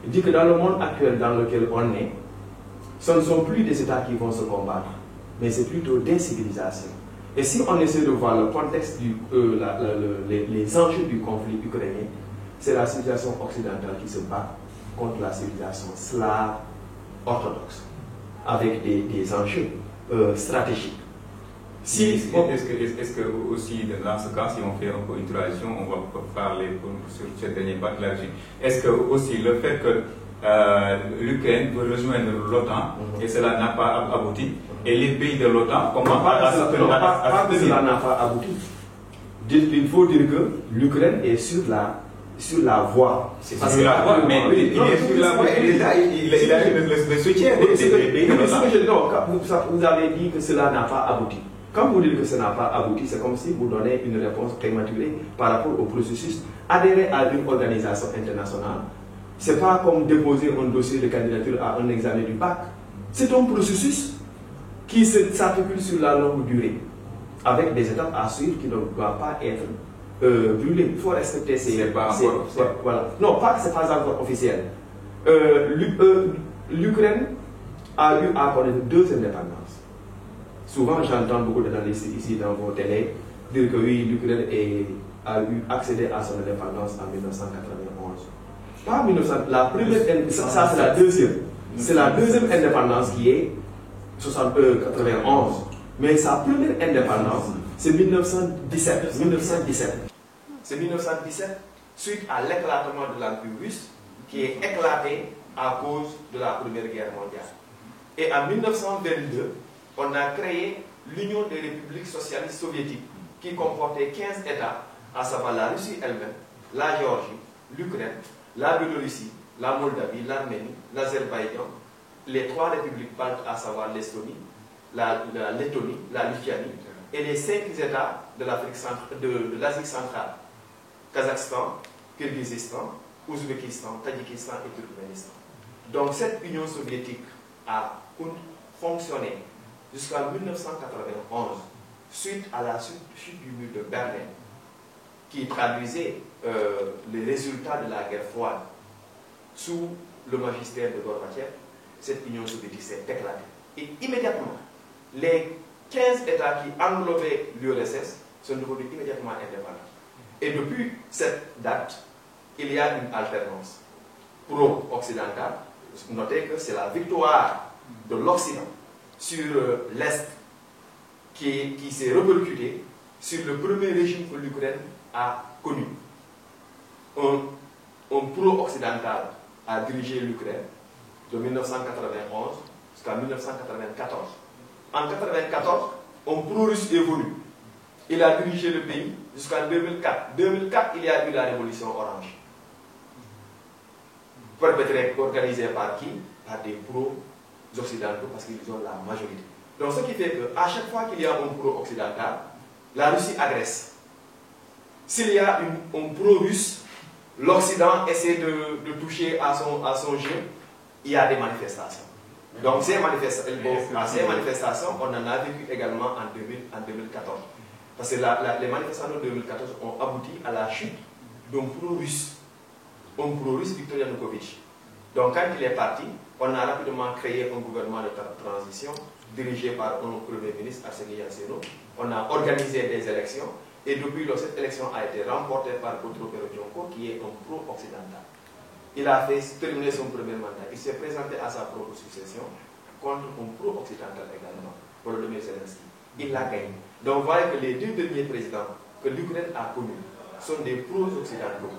Il dit que dans le monde actuel dans lequel on est, ce ne sont plus des États qui vont se combattre, mais c'est plutôt des civilisations. Et si on essaie de voir le contexte, les enjeux du conflit ukrainien, c'est la civilisation occidentale qui se bat contre la civilisation slave orthodoxe, avec des enjeux stratégiques. Est-ce que aussi dans ce cas, si on fait un peu une transition, on va parler sur cette dernière partie de la Russie. Est-ce que aussi le fait que l'Ukraine veut rejoindre l'OTAN et cela n'a pas abouti, et les pays de l'OTAN commencent pas que cela n'a pas abouti. Il faut dire que l'Ukraine est sur la voie. C'est sur la voie, mais il est sur la voie et déjà il a le soutien. Vous avez dit que cela n'a pas abouti. Quand vous dites que ça n'a pas abouti, c'est comme si vous donnez une réponse prématurée par rapport au processus. Adhérer à une organisation internationale, ce n'est pas comme déposer un dossier de candidature à un examen du bac. C'est un processus qui s'articule sur la longue durée, avec des étapes à suivre qui ne doivent pas être brûlées. Il faut respecter ces... Voilà. Non, pas que ce n'est pas encore officiel. L'Ukraine a eu à connaître 2 indépendances. Souvent, j'entends beaucoup d'analystes ici dans vos télés dire que oui, l'Ukraine a eu accédé à son indépendance en 1991. Pas 1900, la première, ça c'est la deuxième. C'est la deuxième indépendance qui est 91. Mais sa première indépendance, c'est 1917. C'est 1917, suite à l'éclatement de l'Empire russe, qui est éclaté à cause de la Première Guerre mondiale. Et en 1922, on a créé l'Union des républiques socialistes soviétiques, qui comportait 15 États, à savoir la Russie elle-même, la Géorgie, l'Ukraine, la Biélorussie, la Moldavie, l'Arménie, l'Azerbaïdjan, les 3 républiques baltes, à savoir l'Estonie, la Lettonie, la Lituanie, et les 5 États de l'Asie centrale, Kazakhstan, Kirghizistan, Ouzbékistan, Tadjikistan et Turkménistan. Donc cette Union soviétique a fonctionné jusqu'en 1991, suite à la chute du mur de Berlin, qui traduisait les résultats de la guerre froide sous le magistère de Gorbatchev, cette Union soviétique s'est éclatée. Et immédiatement, les 15 États qui englobaient l'URSS sont devenus immédiatement indépendants. Et depuis cette date, il y a une alternance pro-occidentale. Notez que c'est la victoire de l'Occident sur l'Est qui s'est répercutée sur le premier régime que l'Ukraine a connu. Un pro-occidental a dirigé l'Ukraine de 1991 jusqu'à 1994. En 1994, un pro-russe est venu. Il a dirigé le pays jusqu'en 2004. En 2004, il y a eu la révolution orange. Perpétrée, organisée par qui? Par des pro-occidentaux, parce qu'ils ont la majorité. Donc ce qui fait qu'à chaque fois qu'il y a un pro-occidental, la Russie agresse. S'il y a un pro-russe, l'Occident essaie de toucher à son jeu, il y a des manifestations. Donc ces manifestations, on en a vécu également en 2014. Parce que les manifestations de 2014 ont abouti à la chute d'un pro-russe, Viktor Yanukovych. Donc quand il est parti, on a rapidement créé un gouvernement de transition dirigé par un premier ministre, Arseniy Yatsenyuk. On a organisé des élections et depuis lors, cette élection a été remportée par Petro Poroshenko qui est un pro-occidental. Il a terminé son premier mandat. Il s'est présenté à sa propre succession contre un pro-occidental également, Volodymyr Zelensky. Il l'a gagné. Donc vous voyez que les deux derniers présidents que l'Ukraine a connus sont des pro-occidentaux.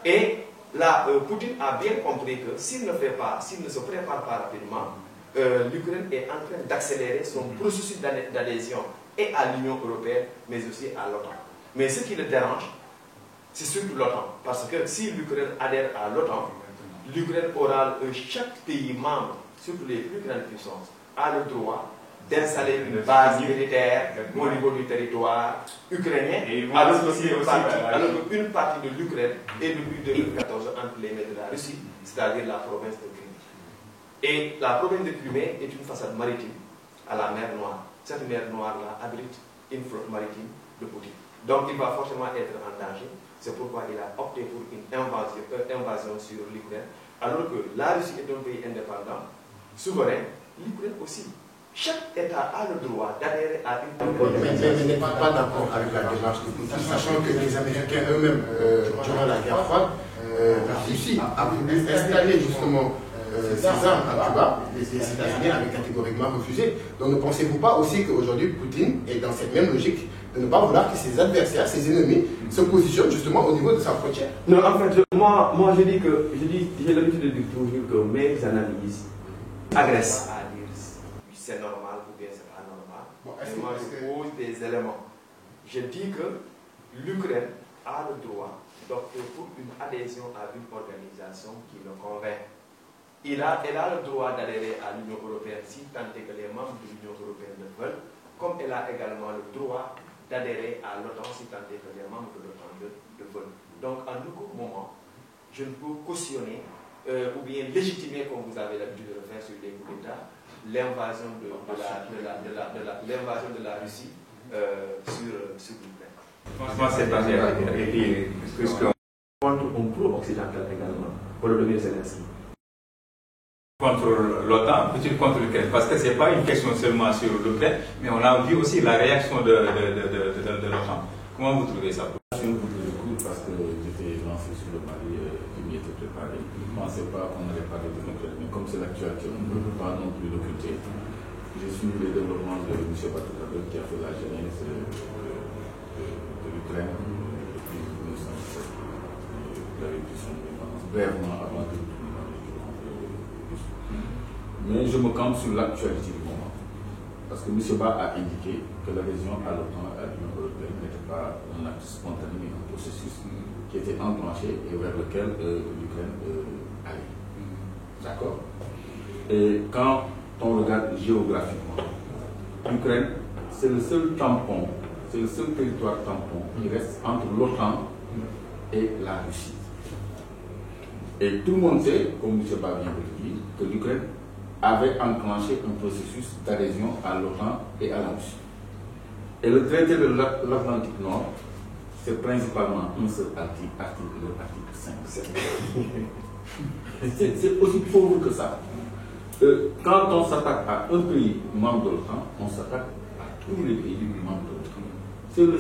Et là, Poutine a bien compris que s'il ne se prépare pas rapidement, l'Ukraine est en train d'accélérer son processus d'adhésion et à l'Union européenne, mais aussi à l'OTAN. Mais ce qui le dérange, c'est surtout l'OTAN. Parce que si l'Ukraine adhère à l'OTAN, l'Ukraine aura, chaque pays membre, surtout les plus grandes puissances, a le droit d'installer une base militaire au niveau du territoire ukrainien, alors qu'une partie de l'Ukraine est depuis 2014 entre les mains de la Russie, c'est-à-dire la province de Crimée. Et la province de Crimée est une façade maritime à la mer Noire. Cette mer Noire-là abrite une flotte maritime de Poutine. Donc il va forcément être en danger. C'est pourquoi il a opté pour une invasion sur l'Ukraine, alors que la Russie est un pays indépendant, souverain, l'Ukraine aussi. Chaque État a le droit d'adhérer à une... Mais je n'ai pas d'accord avec la démarche de Poutine, sachant que les Américains eux-mêmes, durant la guerre froide, la Russie a voulu installer justement ses armes à Cuba, les États-Unis avaient catégoriquement refusé. Donc ne pensez-vous pas aussi qu'aujourd'hui Poutine est dans cette même logique de ne pas vouloir que ses adversaires, ses ennemis, se positionnent justement au niveau de sa frontière? Non, en fait, moi je dis que, j'ai l'habitude de dire toujours que mes analyses agressent à dire c'est normal ou bien c'est pas normal. Bon, et moi je pose des éléments. Je dis que l'Ukraine a le droit d'opter pour une adhésion à une organisation qui le convainc. Elle a le droit d'adhérer à l'Union européenne si tant est que les membres de l'Union européenne le veulent, comme elle a également le droit d'adhérer à l'OTAN si tant est que les membres de l'OTAN le veulent. Donc en aucun moment, je ne peux cautionner ou bien légitimer, comme vous avez l'habitude de le faire sur les coups d'État, l'invasion de la Russie sur l'Ukraine. Franchement, c'est pas bien. Et puis, contre un pro-occidental également, Volodymyr Zelensky. Contre l'OTAN, peut-être contre l'Ukraine, parce que ce n'est pas une question seulement sur l'Ukraine, mais on a vu aussi la réaction de l'OTAN. Comment vous trouvez ça? Parce que j'étais lancé sur le Mali, je m'y étais préparé. Je ne pensais pas qu'on allait parler de l'Ukraine, mais comme c'est l'actualité, on ne peut pas non plus l'occulter. J'ai suivi les développements de M. Batukadou qui a fait la genèse de l'Ukraine depuis 1917. Il avait pris son indépendance brièvement avant de retourner dans les jours. Mais je me campe sur l'actualité du moment. Parce que M. Ba a indiqué que l'adhésion à l'OTAN et à l'Union européenne n'était pas un acte spontané, mais un processus qui était enclenché et vers lequel l'Ukraine allait. D'accord? Et quand on regarde géographiquement, l'Ukraine, c'est le seul tampon, c'est le seul territoire tampon qui reste entre l'OTAN et la Russie. Et tout le monde sait, comme M. Ba vient de le dire, que l'Ukraine avait enclenché un processus d'adhésion à l'OTAN et à la Russie. Et le traité de l'Atlantique Nord c'est principalement un seul article, l'article 5. C'est aussi pauvre que ça. Quand on s'attaque à un pays membre de l'OTAN, on s'attaque à tous les pays membres de l'OTAN. C'est le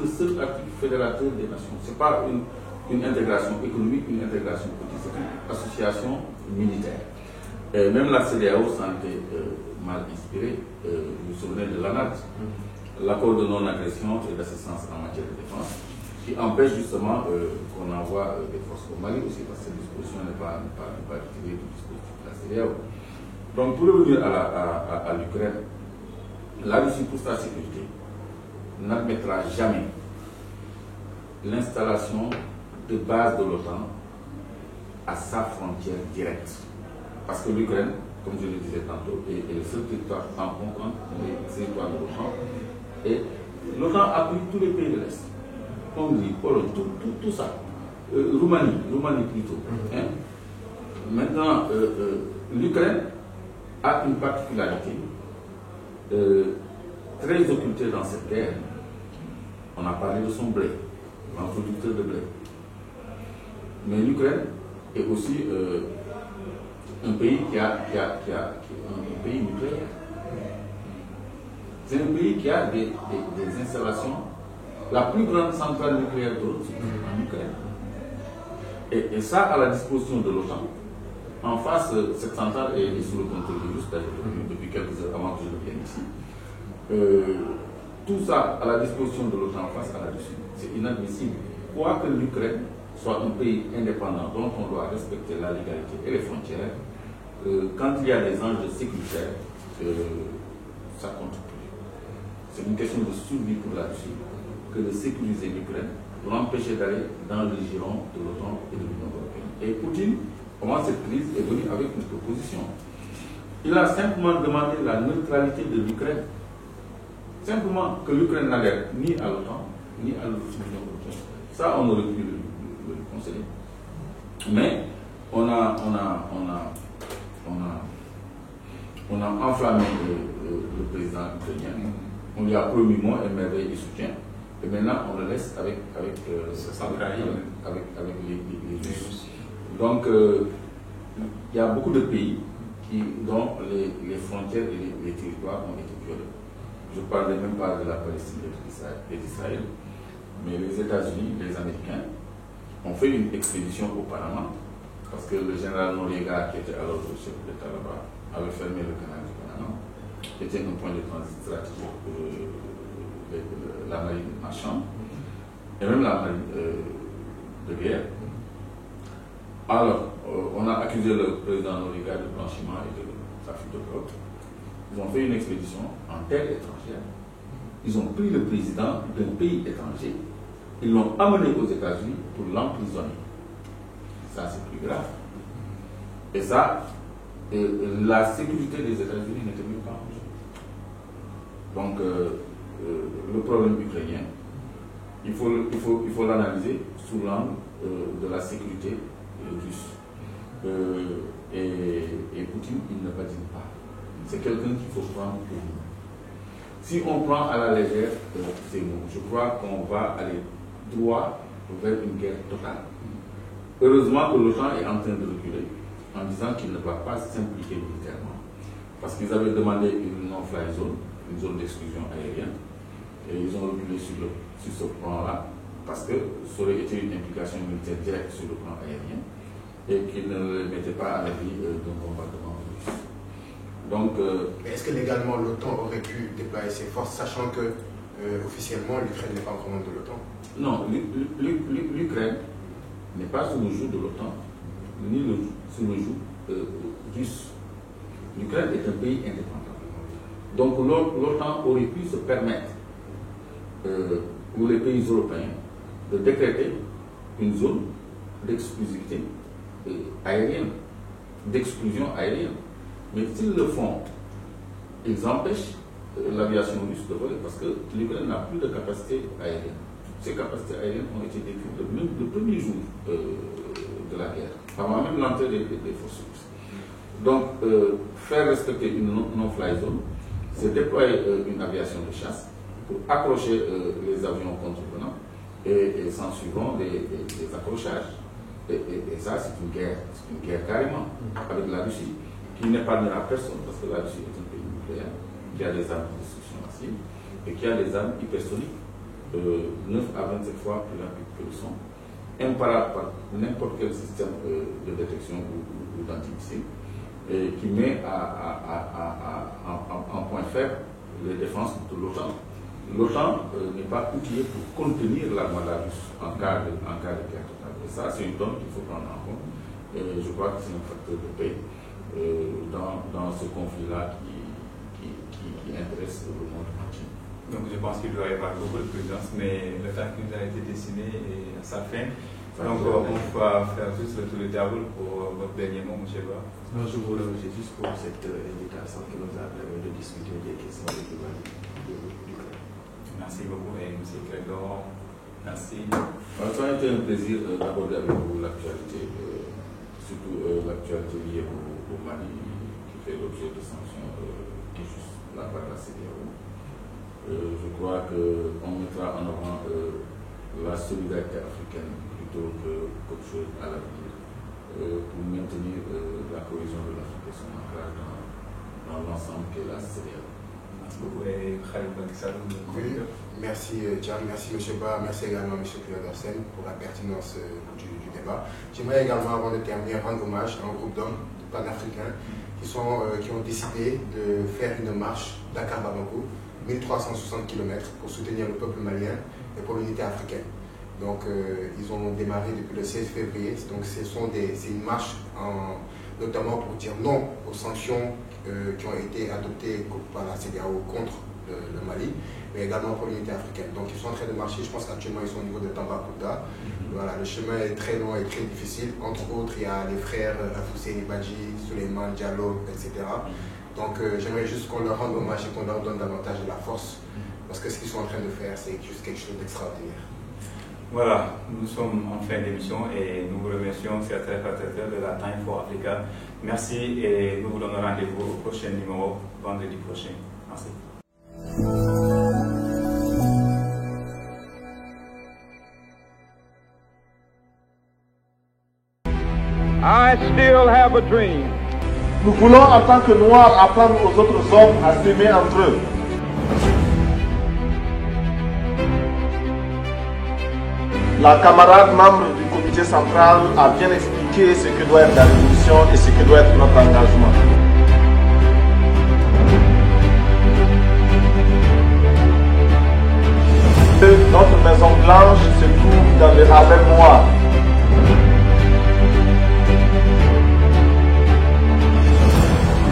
seul article fédérateur des nations. Ce n'est pas une intégration économique, une intégration politique, c'est une association militaire. Même la CEDEAO s'en était mal inspirée. Vous vous souvenez de l'ANAD, l'accord de non-agression et d'assistance en matière de défense, qui empêche justement qu'on envoie des forces au Mali aussi, parce que cette disposition n'est pas retirée du dispositif de la CEDEAO. Donc pour revenir à l'Ukraine, la Russie pour sa sécurité n'admettra jamais l'installation de bases de l'OTAN à sa frontière directe. Parce que l'Ukraine, comme je le disais tantôt, est le seul territoire en compte les territoires de l'OTAN. Et l'OTAN appuie tous les pays de l'Est. Hongrie, Pologne, tout ça. Roumanie plutôt. Hein? Maintenant, l'Ukraine a une particularité très occultée dans cette guerre. On a parlé de son blé, un producteur de blé. Mais l'Ukraine est aussi un pays qui a un pays nucléaire. C'est un pays qui a des installations. La plus grande centrale nucléaire d'Europe, c'est en Ukraine. Et ça, à la disposition de l'OTAN. En face, cette centrale est sous le contrôle de Russes depuis quelques heures avant que je ne vienne ici. Tout ça à la disposition de l'OTAN face à la Russie, c'est inadmissible. Quoique l'Ukraine soit un pays indépendant dont on doit respecter la légalité et les frontières, quand il y a des enjeux sécuritaires, ça compte plus. C'est une question de survie pour la Russie que de sécuriser l'Ukraine pour l'empêcher d'aller dans le giron de l'OTAN et de l'Union européenne. Et Poutine, comment cette crise est venue avec une proposition. Il a simplement demandé la neutralité de l'Ukraine. Simplement que l'Ukraine n'adhère ni à l'OTAN, ni à l'Union européenne. Ça, on aurait pu le conseiller. Mais on a enflammé le président ukrainien. On lui a promis mort et merveille et soutien. Et maintenant, on le laisse avec les Russes. Donc, il y a beaucoup de pays dont les frontières et les territoires ont été violés. Je ne parlais même pas de la Palestine et d'Israël, mais les États-Unis, les Américains, ont fait une expédition au Panama, parce que le général Noriega, qui était alors le chef d'État là-bas, avait fermé le canal du Panama, était un point de transit stratégique pour la marine marchande, et même la marine de guerre. Alors, on a accusé le président Noriega de blanchiment et de trafic de drogue. Ils ont fait une expédition en terre étrangère. Ils ont pris le président d'un pays étranger. Ils l'ont amené aux États-Unis pour l'emprisonner. Ça, c'est plus grave. Et ça, la sécurité des États-Unis n'était même pas en jeu. Donc, le problème ukrainien, il faut l'analyser sous l'angle de la sécurité russe. Et Poutine, il ne badine pas. C'est quelqu'un qu'il faut prendre pour nous. Si on prend à la légère ces mots, je crois qu'on va aller droit vers une guerre totale. Heureusement que l'OTAN est en train de reculer en disant qu'il ne va pas s'impliquer militairement. Parce qu'ils avaient demandé une non-fly zone, une zone d'exclusion aérienne, et ils ont reculé sur ce plan-là, parce que ça aurait été une implication militaire directe sur le plan aérien, et qu'ils ne les mettaient pas à l'abri d'un bombardement russe. Donc, est-ce que légalement l'OTAN aurait pu déployer ses forces, sachant que officiellement l'Ukraine n'est pas encore membre de l'OTAN? Non, l'Ukraine n'est pas sous le joug de l'OTAN, ni sous le joug russe. L'Ukraine est un pays indépendant. Donc l'OTAN aurait pu se permettre, pour les pays européens, de décréter une zone d'exclusivité aérienne, d'exclusion aérienne. Mais s'ils le font, ils empêchent l'aviation russe de voler parce que l'Ukraine n'a plus de capacité aérienne. Ces capacités aériennes ont été détruites même le premier jour de la guerre, avant même l'entrée des forces russes. Donc, faire respecter une non-fly zone, c'est déployer une aviation de chasse pour accrocher les avions contrevenants et s'en suivant des accrochages. Et ça, c'est une guerre carrément avec la Russie, qui n'épargnera personne, parce que la Russie est un pays nucléaire, qui a des armes de destruction massive et qui a des armes hypersoniques, 9 à 27 fois plus rapides que le son, imparables par n'importe quel système de détection ou d'antimissile, qui met en point faible les défenses de l'OTAN. L'OTAN n'est pas outillée pour contenir l'armada russe en cas de guerre totale. Et ça, c'est une donne qu'il faut prendre en compte. Et je crois que c'est un facteur de paix dans ce conflit-là qui intéresse le monde entier. Donc je pense qu'il doit y avoir beaucoup de prudence, mais le temps qui nous a été dessiné est à sa fin. Donc on va faire juste le tour de table pour votre dernier mot, M. Ba. Non, je vous remercie juste pour cette invitation qui nous a permis de discuter des questions de l'humanité. Merci beaucoup, et M. Clédor. Merci. Ça a été un plaisir d'aborder avec vous l'actualité, surtout l'actualité liée au Mali, qui fait l'objet de sanctions injustes de la part de la CEDEAO. Je crois qu'on mettra en avant la solidarité africaine plutôt qu'autre chose à l'avenir pour maintenir la cohésion de l'Afrique et son ancrage dans l'ensemble qu'est la CEDEAO. Merci beaucoup. Et Khalid Bakissal. Oui, merci Thiam, merci M. Ba, merci également M. Clédor-Sène pour la pertinence du débat. J'aimerais également, avant de terminer, rendre hommage à un groupe d'hommes panafricains qui ont décidé de faire une marche Dakar-Bamako, 1360 km, pour soutenir le peuple malien et pour l'unité africaine. Donc ils ont démarré depuis le 16 février, donc c'est une marche notamment pour dire non aux sanctions qui ont été adoptées par la CEDEAO contre le Mali, mais également pour l'unité africaine. Donc ils sont en train de marcher, je pense qu'actuellement ils sont au niveau de Tambacounda. Voilà, le chemin est très long et très difficile. Entre autres, il y a les frères Afousseni Badji, Souleymane Diallo, etc. Donc j'aimerais juste qu'on leur rende hommage et qu'on leur donne davantage de la force, parce que ce qu'ils sont en train de faire, c'est juste quelque chose d'extraordinaire. Voilà, nous sommes en fin d'émission et nous vous remercions, chers téléspectateurs de la Time for Africa. Merci et nous vous donnons rendez-vous au prochain numéro, vendredi prochain. Merci. I still have a dream. Nous voulons en tant que Noirs apprendre aux autres hommes à s'aimer entre eux. La camarade membre du comité central a bien expliqué ce que doit être la révolution et ce que doit être notre engagement. Notre Maison Blanche se trouve dans le Harlem Noir.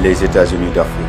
Les États-Unis d'Afrique.